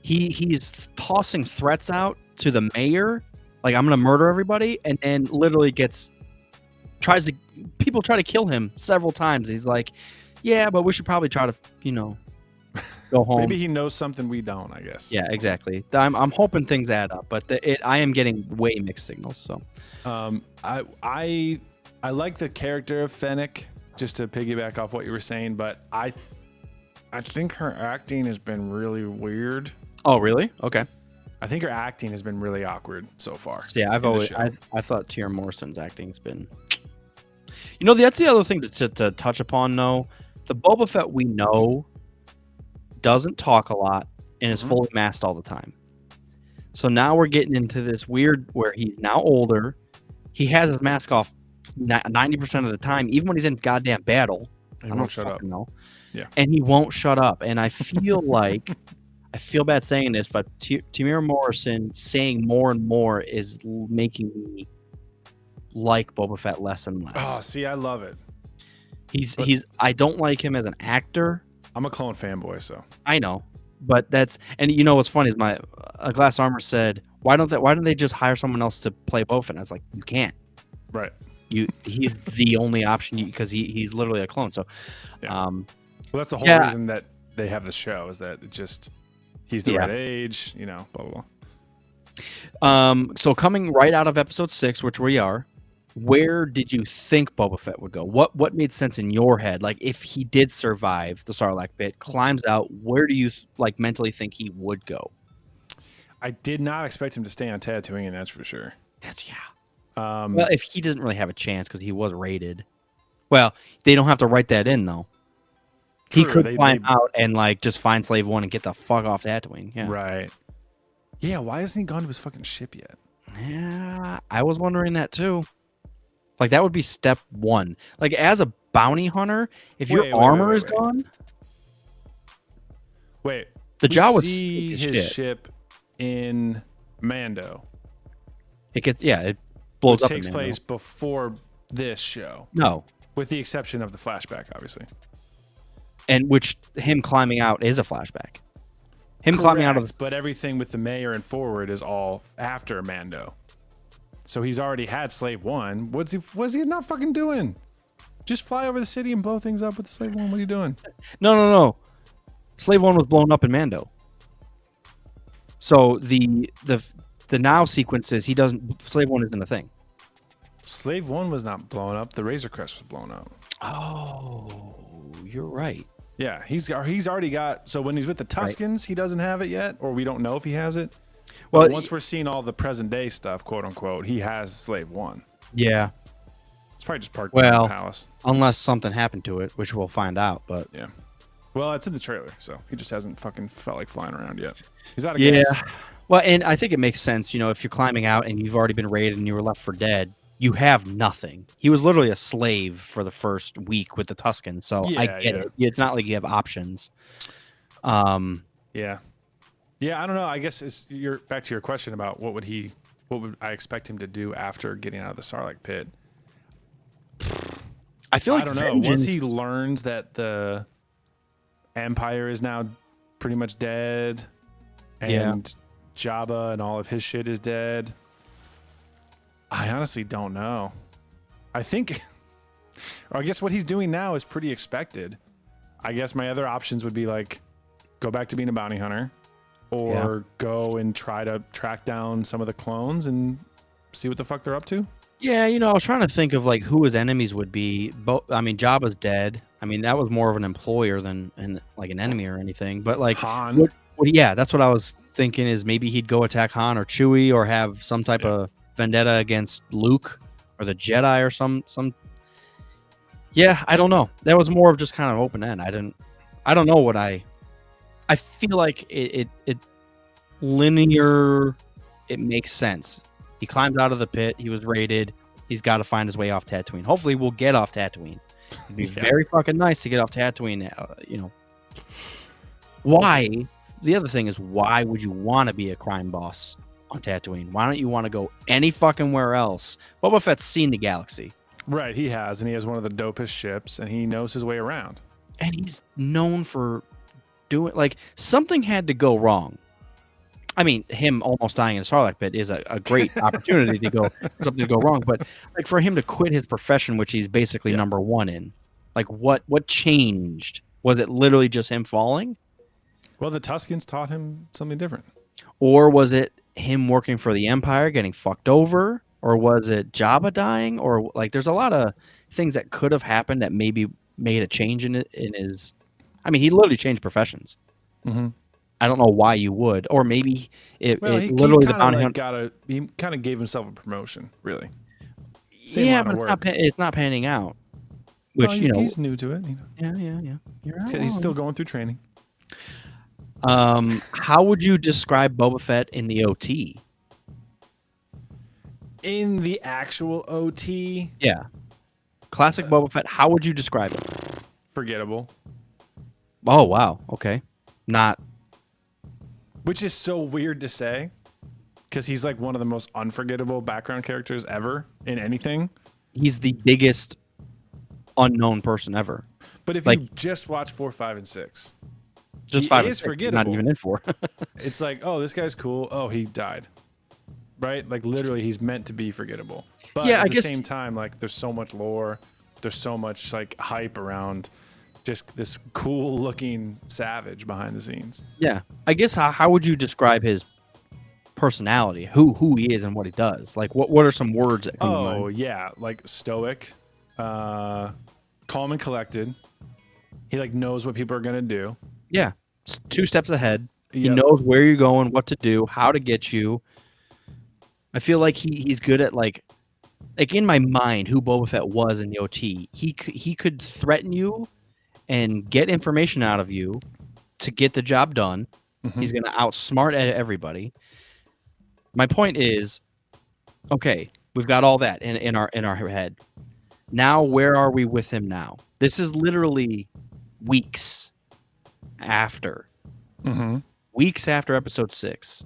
he's tossing threats out to the mayor, like I'm gonna murder everybody, and then literally people try to kill him several times. He's like, yeah, but we should probably try to go home. Maybe he knows something we don't. I guess. Yeah, exactly. I'm hoping things add up, but I am getting way mixed signals. So, I like the character of Fennec, just to piggyback off what you were saying, but I think her acting has been really weird. oh really? Okay. I think her acting has been really awkward so far. So, yeah, I I thought Tierra Morrison's acting's been. That's the other thing to touch upon, though. The Boba Fett we know doesn't talk a lot and is fully masked all the time. So now we're getting into this weird where he's now older. He has his mask off 90% of the time, even when he's in goddamn battle. He won't shut up. Know. Yeah. And he won't shut up. And I feel like, I feel bad saying this, but Tamir Morrison saying more and more is making me like Boba Fett less and less. Oh, see, I love it. I don't like him as an actor. I'm a clone fanboy, so I know, but and what's funny is a Glass Armor said, why don't they just hire someone else to play Boba Fett? And I was like, you can't. right. He's the only option because he's literally a clone. So, Yeah. Well, that's the whole yeah. reason that they have the show, is that he's the right age, blah blah blah. So coming right out of episode 6, which we are, where did you think Boba Fett would go? What made sense in your head? Like, if he did survive the Sarlacc pit, climbs out, where do you mentally think he would go? I did not expect him to stay on Tatooine, that's for sure. Well, if he doesn't really have a chance because he was raided. Well, they don't have to write that in though. He True, could climb out and just find Slave One and get the fuck off Tatooine. Yeah. Right. Yeah, why hasn't he gone to his fucking ship yet? Yeah, I was wondering that too. Like, that would be step 1. Like, as a bounty hunter, if your armor is gone, the the Jawas see his ship in Mando. It blows which up. Takes in place before this show. No, with the exception of the flashback, obviously. And which him climbing out is a flashback. Him climbing out of the... But everything with the mayor and forward is all after Mando. So he's already had Slave One. What's he not fucking doing? Just fly over the city and blow things up with the Slave One. What are you doing? No. Slave One was blown up in Mando. So the now sequences, Slave One isn't a thing. Slave One was not blown up. The Razor Crest was blown up. Oh, you're right. Yeah, he's already got. So when he's with the Tuskens, he doesn't have it yet, or we don't know if he has it. Well, but once we're seeing all the present day stuff, quote unquote, he has Slave One. Yeah, it's probably just parked in the palace, unless something happened to it, which we'll find out. But yeah, well, it's in the trailer, so he just hasn't fucking felt like flying around yet. He's out of gas. Well, and I think it makes sense, if you're climbing out and you've already been raided and you were left for dead, you have nothing. He was literally a slave for the first week with the Tuskens, so I get it. It's not like you have options. Yeah, I don't know. I guess you're back to your question about what would I expect him to do after getting out of the Sarlacc pit. I feel like I don't know. Once he learns that the Empire is now pretty much dead, and Jabba and all of his shit is dead. I honestly don't know. I think, or I guess what he's doing now is pretty expected. I guess my other options would be like, go back to being a bounty hunter, or go and try to track down some of the clones and see what the fuck they're up to. Yeah, I was trying to think of like who his enemies would be. I mean, Jabba's dead. I mean, that was more of an employer than like an enemy or anything. But like Han. yeah, that's what I was thinking. Is maybe he'd go attack Han or Chewie, or have some type of vendetta against Luke or the Jedi or some. Yeah, I don't know. That was more of just kind of open end. I don't know what I feel like it linear. It makes sense. He climbed out of the pit. He was raided. He's got to find his way off Tatooine. Hopefully, we'll get off Tatooine. It'd be very fucking nice to get off Tatooine. Why? The other thing is, why would you want to be a crime boss on Tatooine? Why don't you want to go any fucking where else? Boba Fett's seen the galaxy. Right, he has, and he has one of the dopest ships, and he knows his way around. And he's known for doing, like, something had to go wrong. I mean, him almost dying in a Sarlacc pit is a great opportunity for something to go wrong. But like for him to quit his profession, which he's basically number one in, like what changed? Was it literally just him falling? Well, the Tuskens taught him something different. Or was it him working for the Empire getting fucked over? Or was it Jabba dying? Or like, there's a lot of things that could have happened that maybe made a change in his. I mean, he literally changed professions. Mm-hmm. I don't know why you would, or maybe he literally the bounty hunter. He kind of gave himself a promotion, really. Yeah, but it's not panning out. Which he's new to it. Yeah. You're right. He's still going through training. How would you describe Boba Fett in the OT? In the actual OT, yeah, classic Boba Fett. How would you describe it? Forgettable. Oh wow. Okay, not. Which is so weird to say, because he's like one of the most unforgettable background characters ever in anything. He's the biggest unknown person ever. But if you just watch 4, 5, and 6, just he 5 is and 6, forgettable. not even in 4. It's like, oh, this guy's cool. Oh, he died. Right? Like literally, he's meant to be forgettable. But at the same time, like there's so much lore, there's so much like hype around just this cool looking savage behind the scenes. Yeah. I guess how would you describe his personality? Who he is and what he does? Like what are some words that come to mind? Oh, yeah, like stoic, calm and collected. He like knows what people are going to do. Yeah. 2 steps ahead. Yep. He knows where you're going, what to do, how to get you. I feel like he's good at like in my mind who Boba Fett was in the OT. He could threaten you and get information out of you to get the job done. Mm-hmm. He's going to outsmart everybody. My point is, okay, we've got all that in our head. Now, where are we with him now? This is literally weeks after. Mm-hmm. Weeks after episode 6.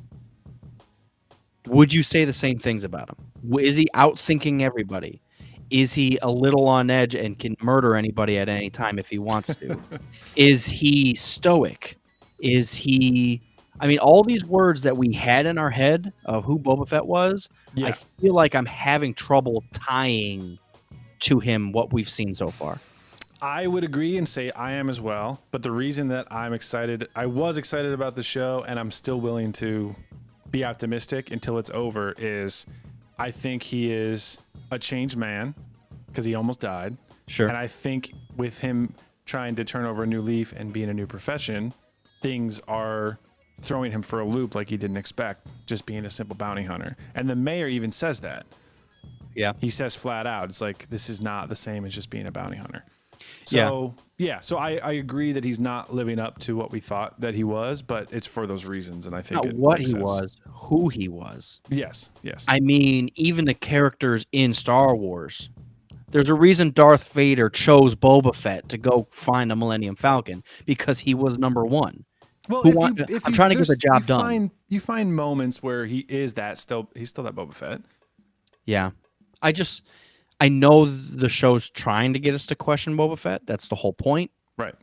Would you say the same things about him? Is he outthinking everybody? Is he a little on edge and can murder anybody at any time if he wants to? Is he stoic? Is he... I mean, all these words that we had in our head of who Boba Fett was, I feel like I'm having trouble tying to him what we've seen so far. I would agree and say I am as well. But the reason that I was excited about the show, and I'm still willing to be optimistic until it's over, is I think he is a changed man because he almost died. Sure. And I think with him trying to turn over a new leaf and be in a new profession, things are throwing him for a loop like he didn't expect, just being a simple bounty hunter. And the mayor even says that. Yeah. He says flat out, it's like, this is not the same as just being a bounty hunter. So, so I agree that he's not living up to what we thought that he was, but it's for those reasons. And I think not what he was, who he was. Yes. I mean, even the characters in Star Wars. There's a reason Darth Vader chose Boba Fett to go find a Millennium Falcon, because he was number one. Well, I'm trying to get the job done. You find moments where he's still that Boba Fett. Yeah. I know the show's trying to get us to question Boba Fett. That's the whole point. Right.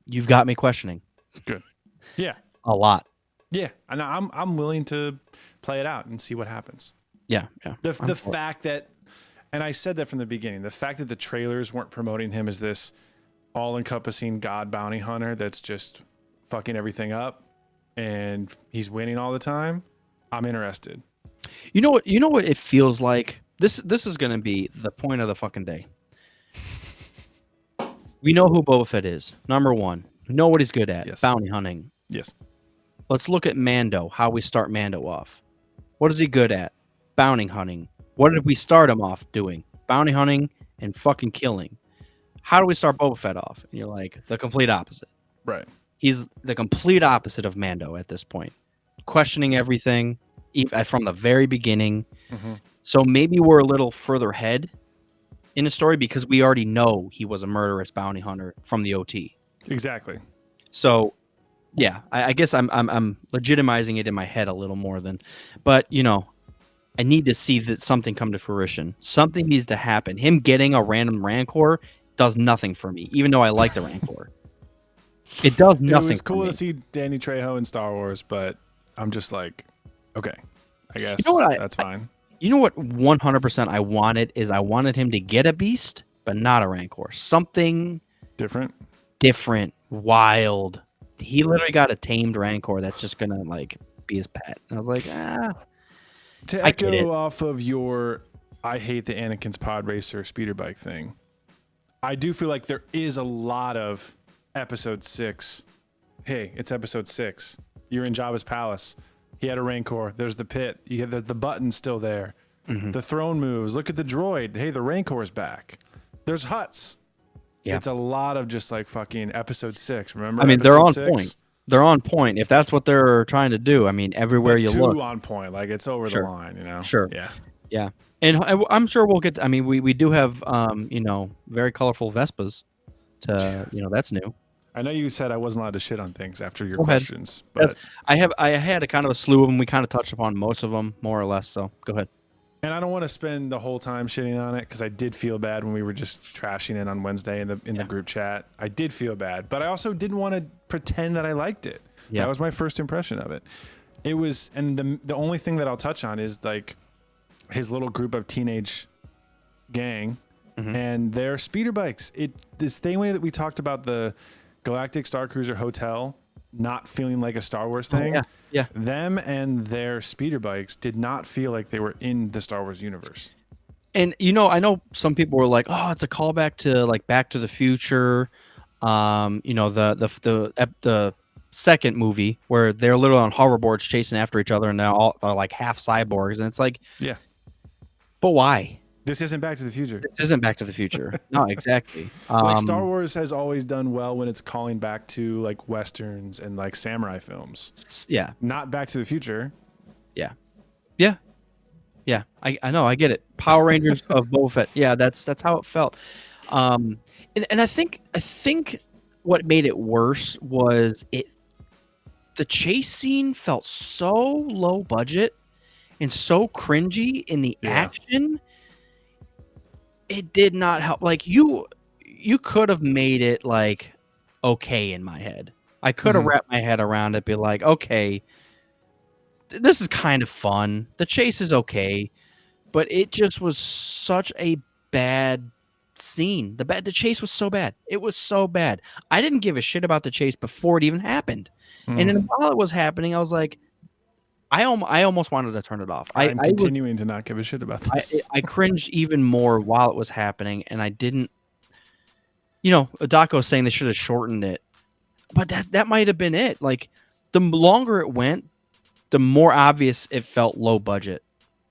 You've got me questioning. Good. Yeah. A lot. Yeah. And I'm willing to play it out and see what happens. Yeah, yeah. The fact that, and I said that from the beginning, the fact that the trailers weren't promoting him as this all-encompassing god bounty hunter that's just fucking everything up and he's winning all the time, I'm interested. You know what it feels like? This is going to be the point of the fucking day. We know who Boba Fett is. Number one. We know what he's good at. Yes. Bounty hunting. Yes. Let's look at Mando, how we start Mando off. What is he good at? Bounty hunting. What did we start him off doing? Bounty hunting and fucking killing. How do we start Boba Fett off? And you're like, the complete opposite. Right. He's the complete opposite of Mando at this point. Questioning everything from the very beginning. Mm-hmm. So maybe we're a little further ahead in the story because we already know he was a murderous bounty hunter from the OT. Exactly. So, yeah, I guess I'm legitimizing it in my head a little more than, but you know, I need to see that something come to fruition. Something needs to happen. Him getting a random Rancor does nothing for me, even though I like the Rancor. It does nothing. It was cool for me. to see Danny Trejo in Star Wars, but I'm just like, okay, I guess You know what that's fine. You know what 100% I wanted is I wanted him to get a beast, but not a Rancor. Something different, wild. He literally got a tamed Rancor that's just gonna like be his pet. And I was like, To I get it. echo off of your I hate the Anakin's pod racer speeder bike thing, I do feel like there is a lot of episode 6. Hey, it's episode 6. You're in Jabba's palace. He had a Rancor. There's the pit. You have the button's still there. Mm-hmm. The throne moves. Look at the droid. Hey, the Rancor's back. There's huts. Yeah. It's a lot of just like fucking episode 6. Remember? I mean, they're on 6? point. They're on point. If that's what they're trying to do, I mean, everywhere But you too look. on point. Like it's over the line, you know? Sure. Yeah. Yeah. And I'm sure we'll get. I mean, we do have, very colorful Vespas. That's new. I know you said I wasn't allowed to shit on things after your Go ahead. questions, but I had a kind of a slew of them. We kind of touched upon most of them, more or less. So go ahead. and I don't want to spend the whole time shitting on it because I did feel bad when we were just trashing it on Wednesday in the group chat. I did feel bad, but I also didn't want to pretend that I liked it. Yeah. That was my first impression of it. It was, and the only thing that I'll touch on is like his little group of teenage gang and their speeder bikes. The same way that we talked about the Galactic Star Cruiser Hotel not feeling like a Star Wars thing. Oh, yeah. Them and their speeder bikes did not feel like they were in the Star Wars universe. And I know some people were like, "Oh, it's a callback to like Back to the Future." The second movie where they're literally on hoverboards chasing after each other, and they're like half cyborgs, and it's like, yeah, but why? This isn't Back to the Future. This isn't Back to the Future. No, exactly. Like Star Wars has always done well when it's calling back to like westerns and like samurai films. Yeah. Not Back to the Future. Yeah. I know. I get it. Power Rangers of Boba Fett. Yeah, that's how it felt. And I think what made it worse was the chase scene felt so low budget and so cringy in the action. It did not help. Like you could have made it like okay in my head. I could have wrapped my head around it, be like, okay, this is kind of fun. The chase is okay, but it just was such a bad scene. The chase was so bad. It was so bad. I didn't give a shit about the chase before it even happened. And then while it was happening, I was like, I almost wanted to turn it off. I'm continuing to not give a shit about this. I cringed even more while it was happening, and I didn't. Adako was saying they should have shortened it, but that might have been it. Like, the longer it went, the more obvious it felt low budget.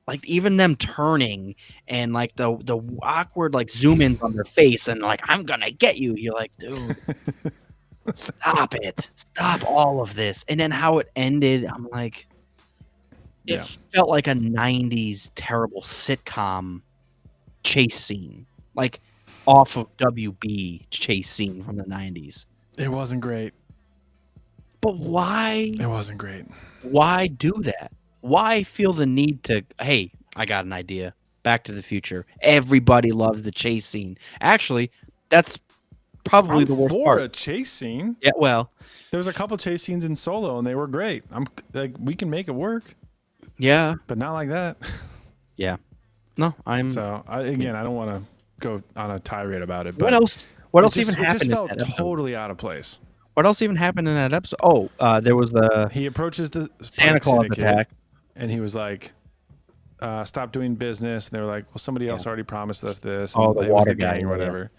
Like even them turning and like the awkward like zoom ins on their face and like I'm gonna get you. You're like, dude, stop it, stop all of this. And then how it ended, I'm like. It felt like a 90s terrible sitcom chase scene, like off of WB chase scene from the 90s. It wasn't great. But why? It wasn't great. Why do that? Why feel the need to, hey, I got an idea. Back to the Future. Everybody loves the chase scene. Actually, that's probably the worst part. For a chase scene. Yeah, well. There was a couple chase scenes in Solo, and they were great. I'm like, we can make it work. Yeah. But not like that. Yeah. No, I'm. So again, I don't want to go on a tirade about it. But What else? What else even It just happened in felt that episode? totally out of place. What else even happened in that episode? Oh, there was the He approaches the Santa Pike Claus Syndicate, attack. and he was like, "Stop doing business." And they were like, "Well, somebody else already promised us this." Oh, and the it was water gang guy, or yeah. whatever.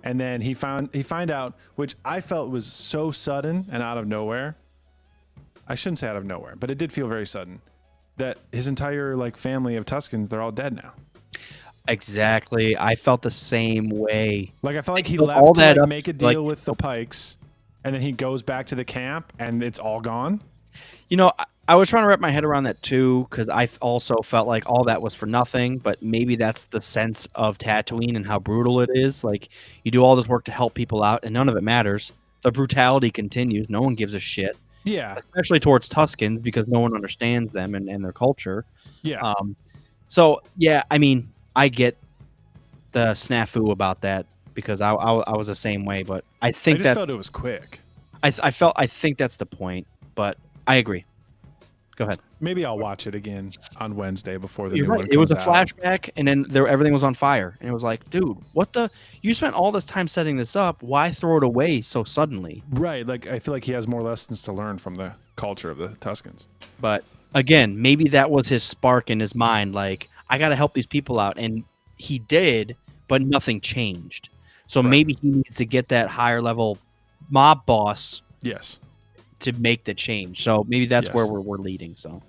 And then he find out, which I felt was so sudden and out of nowhere. I shouldn't say out of nowhere, but it did feel very sudden, that his entire like family of Tuscans, they're all dead now. Exactly. I felt the same way. Like I felt like he built left all to that like up, make a deal like- with the Pikes, and then he goes back to the camp and it's all gone. You know, I was trying to wrap my head around that too, because I also felt like all that was for nothing. But maybe that's the sense of Tatooine and how brutal it is. Like you do all this work to help people out, and none of it matters. The brutality continues. No one gives a shit, Yeah, especially towards Tuscans, because no one understands them and their culture. yeah. So yeah, I mean, I get the snafu about that because I was the same way. But I I think just felt it was quick. I think that's the point. But I agree. Go ahead. Maybe I'll watch it again on Wednesday before the You're new right. one It was a comes out. flashback, and then everything was on fire, and it was like, dude, what the? You spent all this time setting this up. Why throw it away so suddenly? Right, like I feel like he has more lessons to learn from the culture of the Tuscans. But again, maybe that was his spark in his mind. Like, I got to help these people out, and he did, but nothing changed. So maybe he needs to get that higher level mob boss Yes. to make the change. So maybe that's Yes. where we're leading. So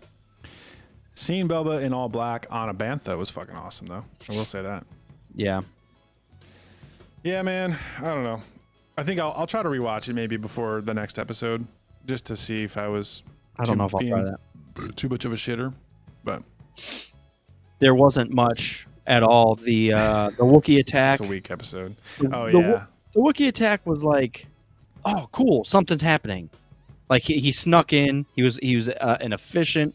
Seeing Boba in all black on a bantha was fucking awesome, though. I will say that. yeah. Yeah, man. I don't know. I think I'll try to rewatch it maybe before the next episode, just to see if I was. I don't know if I'll try being that. Too much of a shitter, but There wasn't much at all. The Wookiee attack. it's a weak episode. The- Oh the yeah. The Wookiee attack was like, oh, cool, something's happening. Like he snuck in. He was an efficient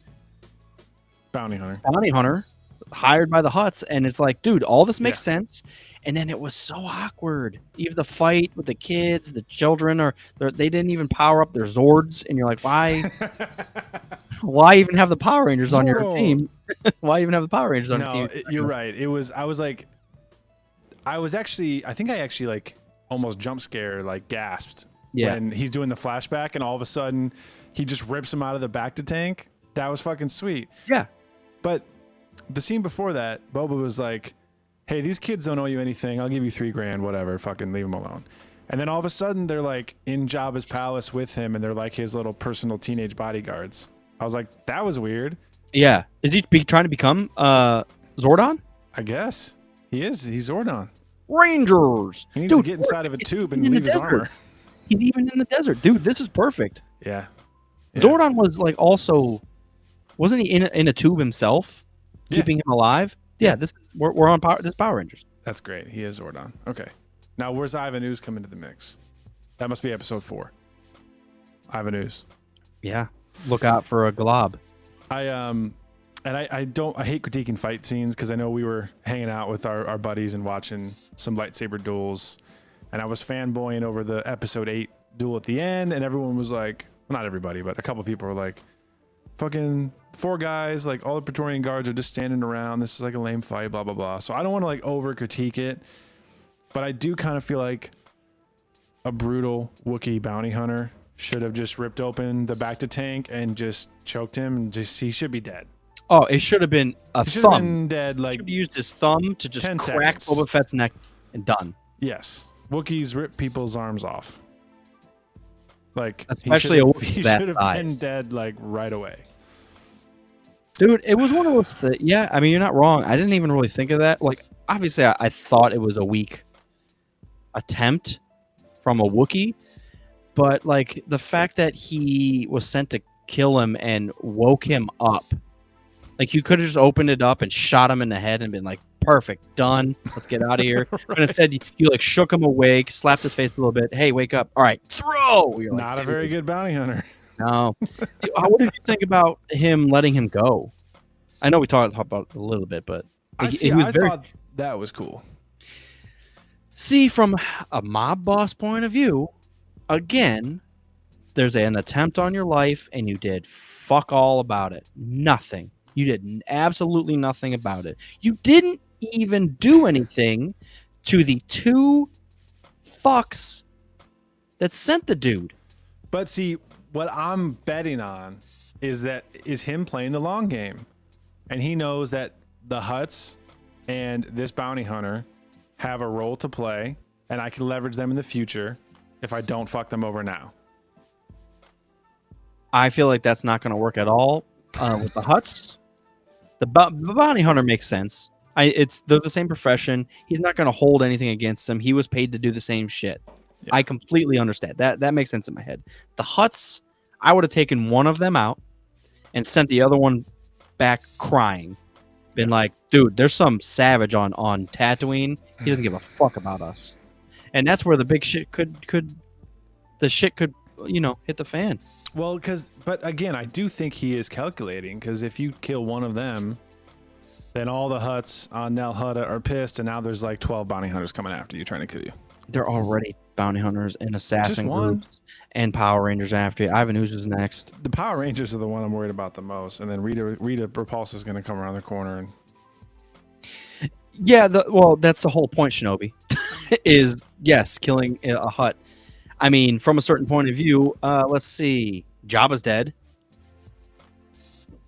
Bounty hunter. bounty hunter hired by the Hutts, and it's like, dude, all this makes sense. And then it was so awkward. Even the fight with the kids, the children, they didn't even power up their Zords, and you're like, why? Why even have the Power Rangers on your Zorro. team? Why even have the Power Rangers on No, your team? you're right. I think I actually like almost jump scared, like gasped Yeah. when he's doing the flashback and all of a sudden he just rips him out of the back to tank. That was fucking sweet. Yeah. But the scene before that, Boba was like, hey, these kids don't owe you anything. I'll give you $3,000, whatever. Fucking leave them alone. And then all of a sudden they're like in Jabba's palace with him and they're like his little personal teenage bodyguards. I was like, that was weird. Yeah. Is he trying to become Zordon? I guess. He is. He's Zordon. Rangers. He needs to get inside of a it's tube even and in leave the his desert. armor. He's even in the desert, dude. This is perfect. Yeah. Yeah. Zordon was like also, wasn't he in a tube himself, Yeah. keeping him alive? Yeah, we're on Power. This Power Rangers. That's great. He is Zordon. Okay. Now, where's Ivan Ooze come into the mix? That must be episode 4. Ivan Ooze. Yeah, look out for a glob. I hate critiquing fight scenes because I know we were hanging out with our buddies and watching some lightsaber duels, and I was fanboying over the episode 8 duel at the end, and everyone was like, well, not everybody, but a couple people were like, fucking 4 guys, like all the Praetorian guards are just standing around. This is like a lame fight, blah blah blah. So I don't want to like over critique it, but I do kind of feel like a brutal Wookiee bounty hunter should have just ripped open the back to tank and just choked him, and he should be dead. Oh, it should have been a He should have thumb. been dead like Should have used his thumb to just 10 crack seconds. Boba Fett's neck and done. yes. Wookiees rip people's arms off. Like Especially a Wookiee he that should have been size. dead like right away. Dude, it was one of those things. Yeah, I mean, you're not wrong. I didn't even really think of that. Like, obviously, I thought it was a weak attempt from a Wookiee, but like the fact that he was sent to kill him and woke him up, like you could have just opened it up and shot him in the head and been like, "Perfect, done. Let's get out of here." But instead, you like shook him awake, slapped his face a little bit. Hey, wake up! All right, throw. You're like, Not a "Dude, very good bounty hunter. No. What did you think about him letting him go? I know we talked about it a little bit, but I he was very. thought that was cool. See, from a mob boss point of view, again, there's an attempt on your life, and you did fuck all about it. Nothing. You did absolutely nothing about it. You didn't even do anything to the 2 fucks that sent the dude. But see, what I'm betting on is him playing the long game. And he knows that the Hutts and this bounty hunter have a role to play, and I can leverage them in the future if I don't fuck them over now. I feel like that's not going to work at all with the Hutts. The bounty hunter makes sense. They're the same profession. He's not going to hold anything against him. He was paid to do the same shit. Yeah. I completely understand. That makes sense in my head. The Hutts, I would have taken one of them out and sent the other one back crying. Been like, dude, there's some savage on Tatooine. He doesn't give a fuck about us. And that's where the big shit could hit the fan. Well, but again, I do think he is calculating, because if you kill one of them, then all the Hutts on Nal Hutta are pissed, and now there's like 12 bounty hunters coming after you, trying to kill you. They're already bounty hunters and assassin groups and Power Rangers after you. Ivan Ooze's next. The Power Rangers are the one I'm worried about the most, and then Rita Repulsa is going to come around the corner. And yeah, that's the whole point, Shinobi, is, yes, killing a Hutt. I mean, from a certain point of view, let's see, Jabba's dead.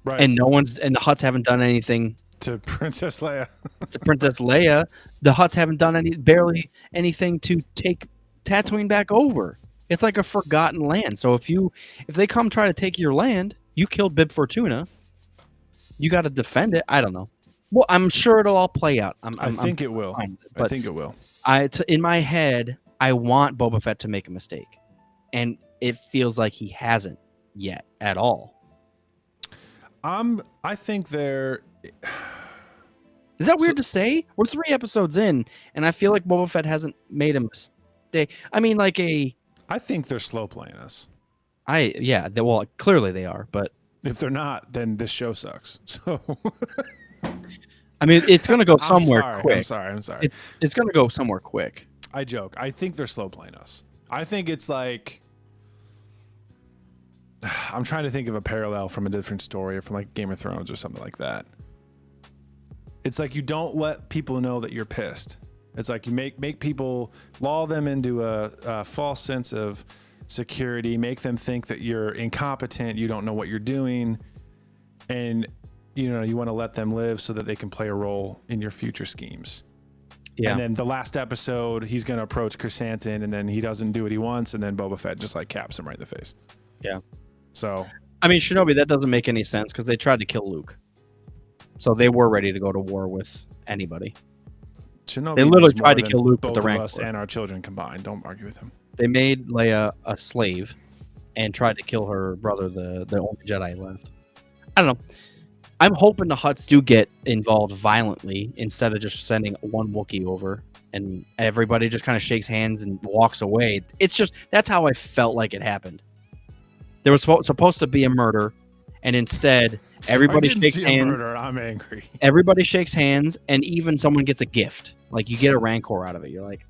Right. And the Hutts haven't done anything to Princess Leia. The Hutts haven't done barely anything to take Tatooine back over. It's like a forgotten land. So if they come try to take your land, you killed Bib Fortuna. You got to defend it. I don't know. Well, I'm sure it'll all play out. I think it will. I think it will. In my head, I want Boba Fett to make a mistake, and it feels like he hasn't yet at all. I think they're. Is that weird to say? We're 3 episodes in, and I feel like Boba Fett hasn't made a mistake. I mean, I think they're slow playing us. Well, clearly they are, but if they're not, then this show sucks. So. I mean, it's going to go somewhere quick. I'm sorry. It's going to go somewhere quick. I joke. I think they're slow playing us. I think it's like, I'm trying to think of a parallel from a different story, or from like Game of Thrones or something like that. It's like you don't let people know that you're pissed. It's like you make people, lull them into a false sense of security, make them think that you're incompetent, you don't know what you're doing, and you want to let them live so that they can play a role in your future schemes. Yeah. And then the last episode, he's going to approach Chrysanthemum, and then he doesn't do what he wants, and then Boba Fett just like caps him right in the face. Yeah. So. I mean, Shinobi, that doesn't make any sense, because they tried to kill Luke. So they were ready to go to war with anybody. Shinobi, they literally tried to kill Luke both with the of us Rancor. And our children combined. Don't argue with him. They made Leia a slave and tried to kill her brother, the only Jedi left. I don't know. I'm hoping the Hutts do get involved violently instead of just sending one Wookiee over and everybody just kind of shakes hands and walks away. It's just, that's how I felt like it happened. There was supposed to be a murder, and instead everybody shakes hands. Murder. I'm angry. Everybody shakes hands, and even someone gets a gift. Like, you get a Rancor out of it. You're like,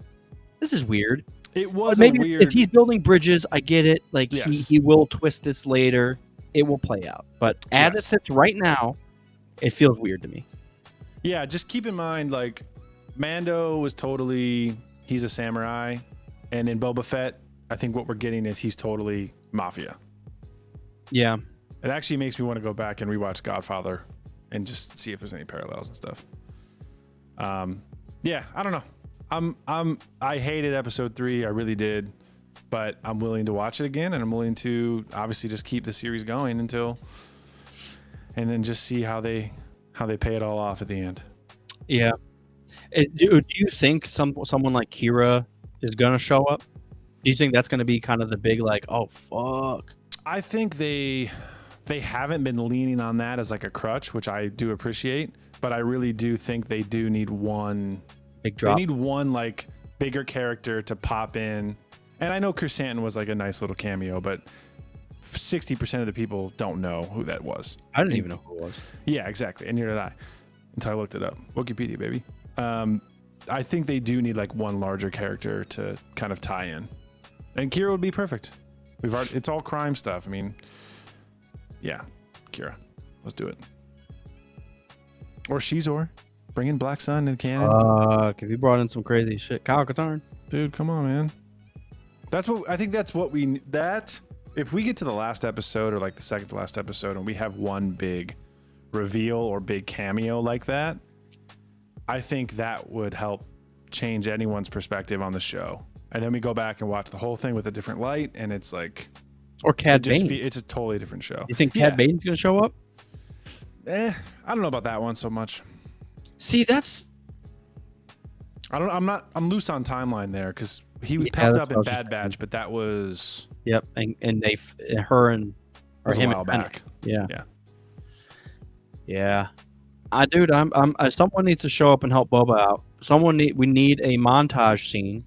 this is weird. It was maybe weird. If he's building bridges, I get it. Like, yes. he will twist this later. It will play out. But as it sits right now, it feels weird to me. Yeah, just keep in mind, like, Mando was he's a samurai. And in Boba Fett, I think what we're getting is he's totally mafia. Yeah. It actually makes me want to go back and rewatch Godfather and just see if there's any parallels and stuff. Yeah, I don't know. I hated episode 3. I really did. But I'm willing to watch it again, and I'm willing to obviously just keep the series going and then just see how they pay it all off at the end. Yeah. Do you think someone like Kira is gonna show up? Do you think that's gonna be kind of the big, like, oh fuck? I think they haven't been leaning on that as like a crutch, which I do appreciate, but I really do think they do need one big drop. They need one like bigger character to pop in. And I know Chrysanthemum was like a nice little cameo, but 60% of the people don't know who that was. I didn't even know who it was. Yeah, exactly. And neither did I until I looked it up. Wikipedia, baby. I think they do need like one larger character to kind of tie in. And Kira would be perfect. It's all crime stuff. I mean, yeah, Kira, let's do it. Or Shizor. Bring in Black Sun and Cannon. If you brought in some crazy shit, Kyle Katarn. Dude, come on, man. I think that's what we if we get to the last episode or like the second to last episode and we have one big reveal or big cameo like that, I think that would help change anyone's perspective on the show. And then we go back and watch the whole thing with a different light, and it's like, or Cad Bane. It's a totally different show. You think Cad Bane's gonna show up? I don't know about that one so much. See, that's. I'm loose on timeline there because he popped up in Bad Batch, but that was. Yep, and her and or him a while back. Yeah. Dude, someone needs to show up and help Boba out. We need a montage scene.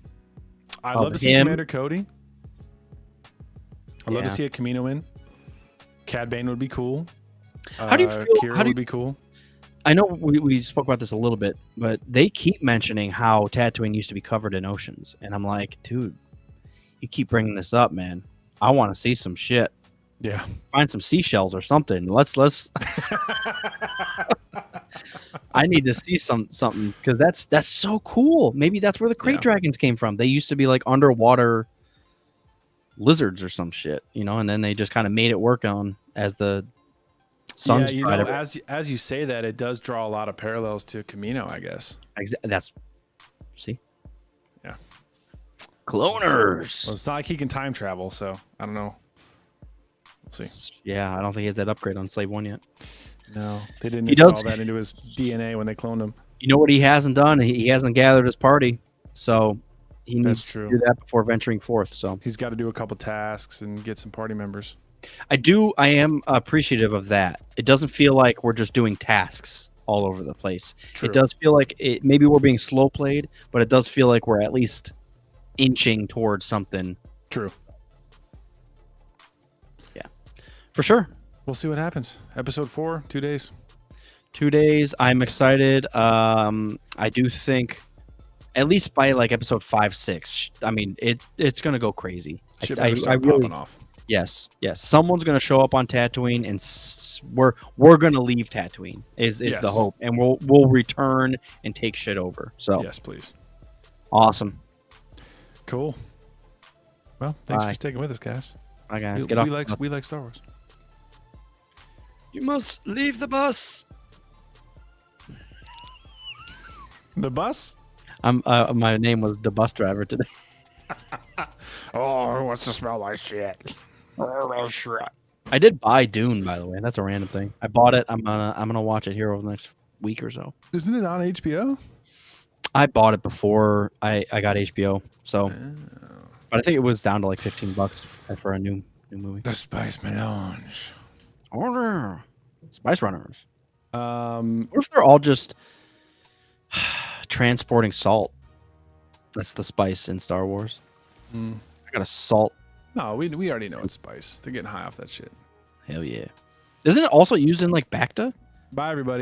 I'd love to see Commander Cody. I'd love to see a Camino in. Cad Bane would be cool. How do you feel? Kira would be cool. I know we spoke about this a little bit, but they keep mentioning how Tatooine used to be covered in oceans, and I'm like, dude, you keep bringing this up, man. I want to see some shit. Yeah, find some seashells or something. Let's. I need to see something because that's so cool. Maybe that's where the crate dragons came from. They used to be like underwater lizards or some shit, and then they just kind of made it work on as the sun. Yeah, as you say that, it does draw a lot of parallels to Camino, I guess. See. Yeah. Cloners. Well, it's not like he can time travel, so I don't know. We'll see. Yeah, I don't think he has that upgrade on Slave 1 yet. No, they didn't install that into his DNA when they cloned him. You know what he hasn't done? He hasn't gathered his party, so he needs to do that before venturing forth. So he's got to do a couple tasks and get some party members. I am appreciative of that. It doesn't feel like we're just doing tasks all over the place. True. It does feel like maybe we're being slow played, but it does feel like we're at least inching towards something. True. Yeah, for sure. We'll see what happens. Episode 4, 2 days. 2 days. I'm excited. I do think at least by like episode 5, 6. I mean, it's gonna go crazy. I really popping off. Yes. Someone's gonna show up on Tatooine, and we're gonna leave Tatooine. Is the hope, and we'll return and take shit over. So yes, please. Awesome. Cool. Well, thanks for sticking with us, guys. Bye, guys. We like Star Wars. You must leave the bus. The bus? My name was the bus driver today. Oh, who wants to smell my shit? I did buy Dune, by the way. That's a random thing. I bought it. I'm gonna watch it here over the next week or so. Isn't it on HBO? I bought it before I got HBO, so. But I think it was down to like $15 for a new movie. The Spice Melange. Order Spice Runners. What if they're all just transporting salt? That's the spice in Star Wars. I got a salt. No, we already know it's spice. They're getting high off that shit. Hell yeah. Isn't it also used in like Bacta? Bye, everybody.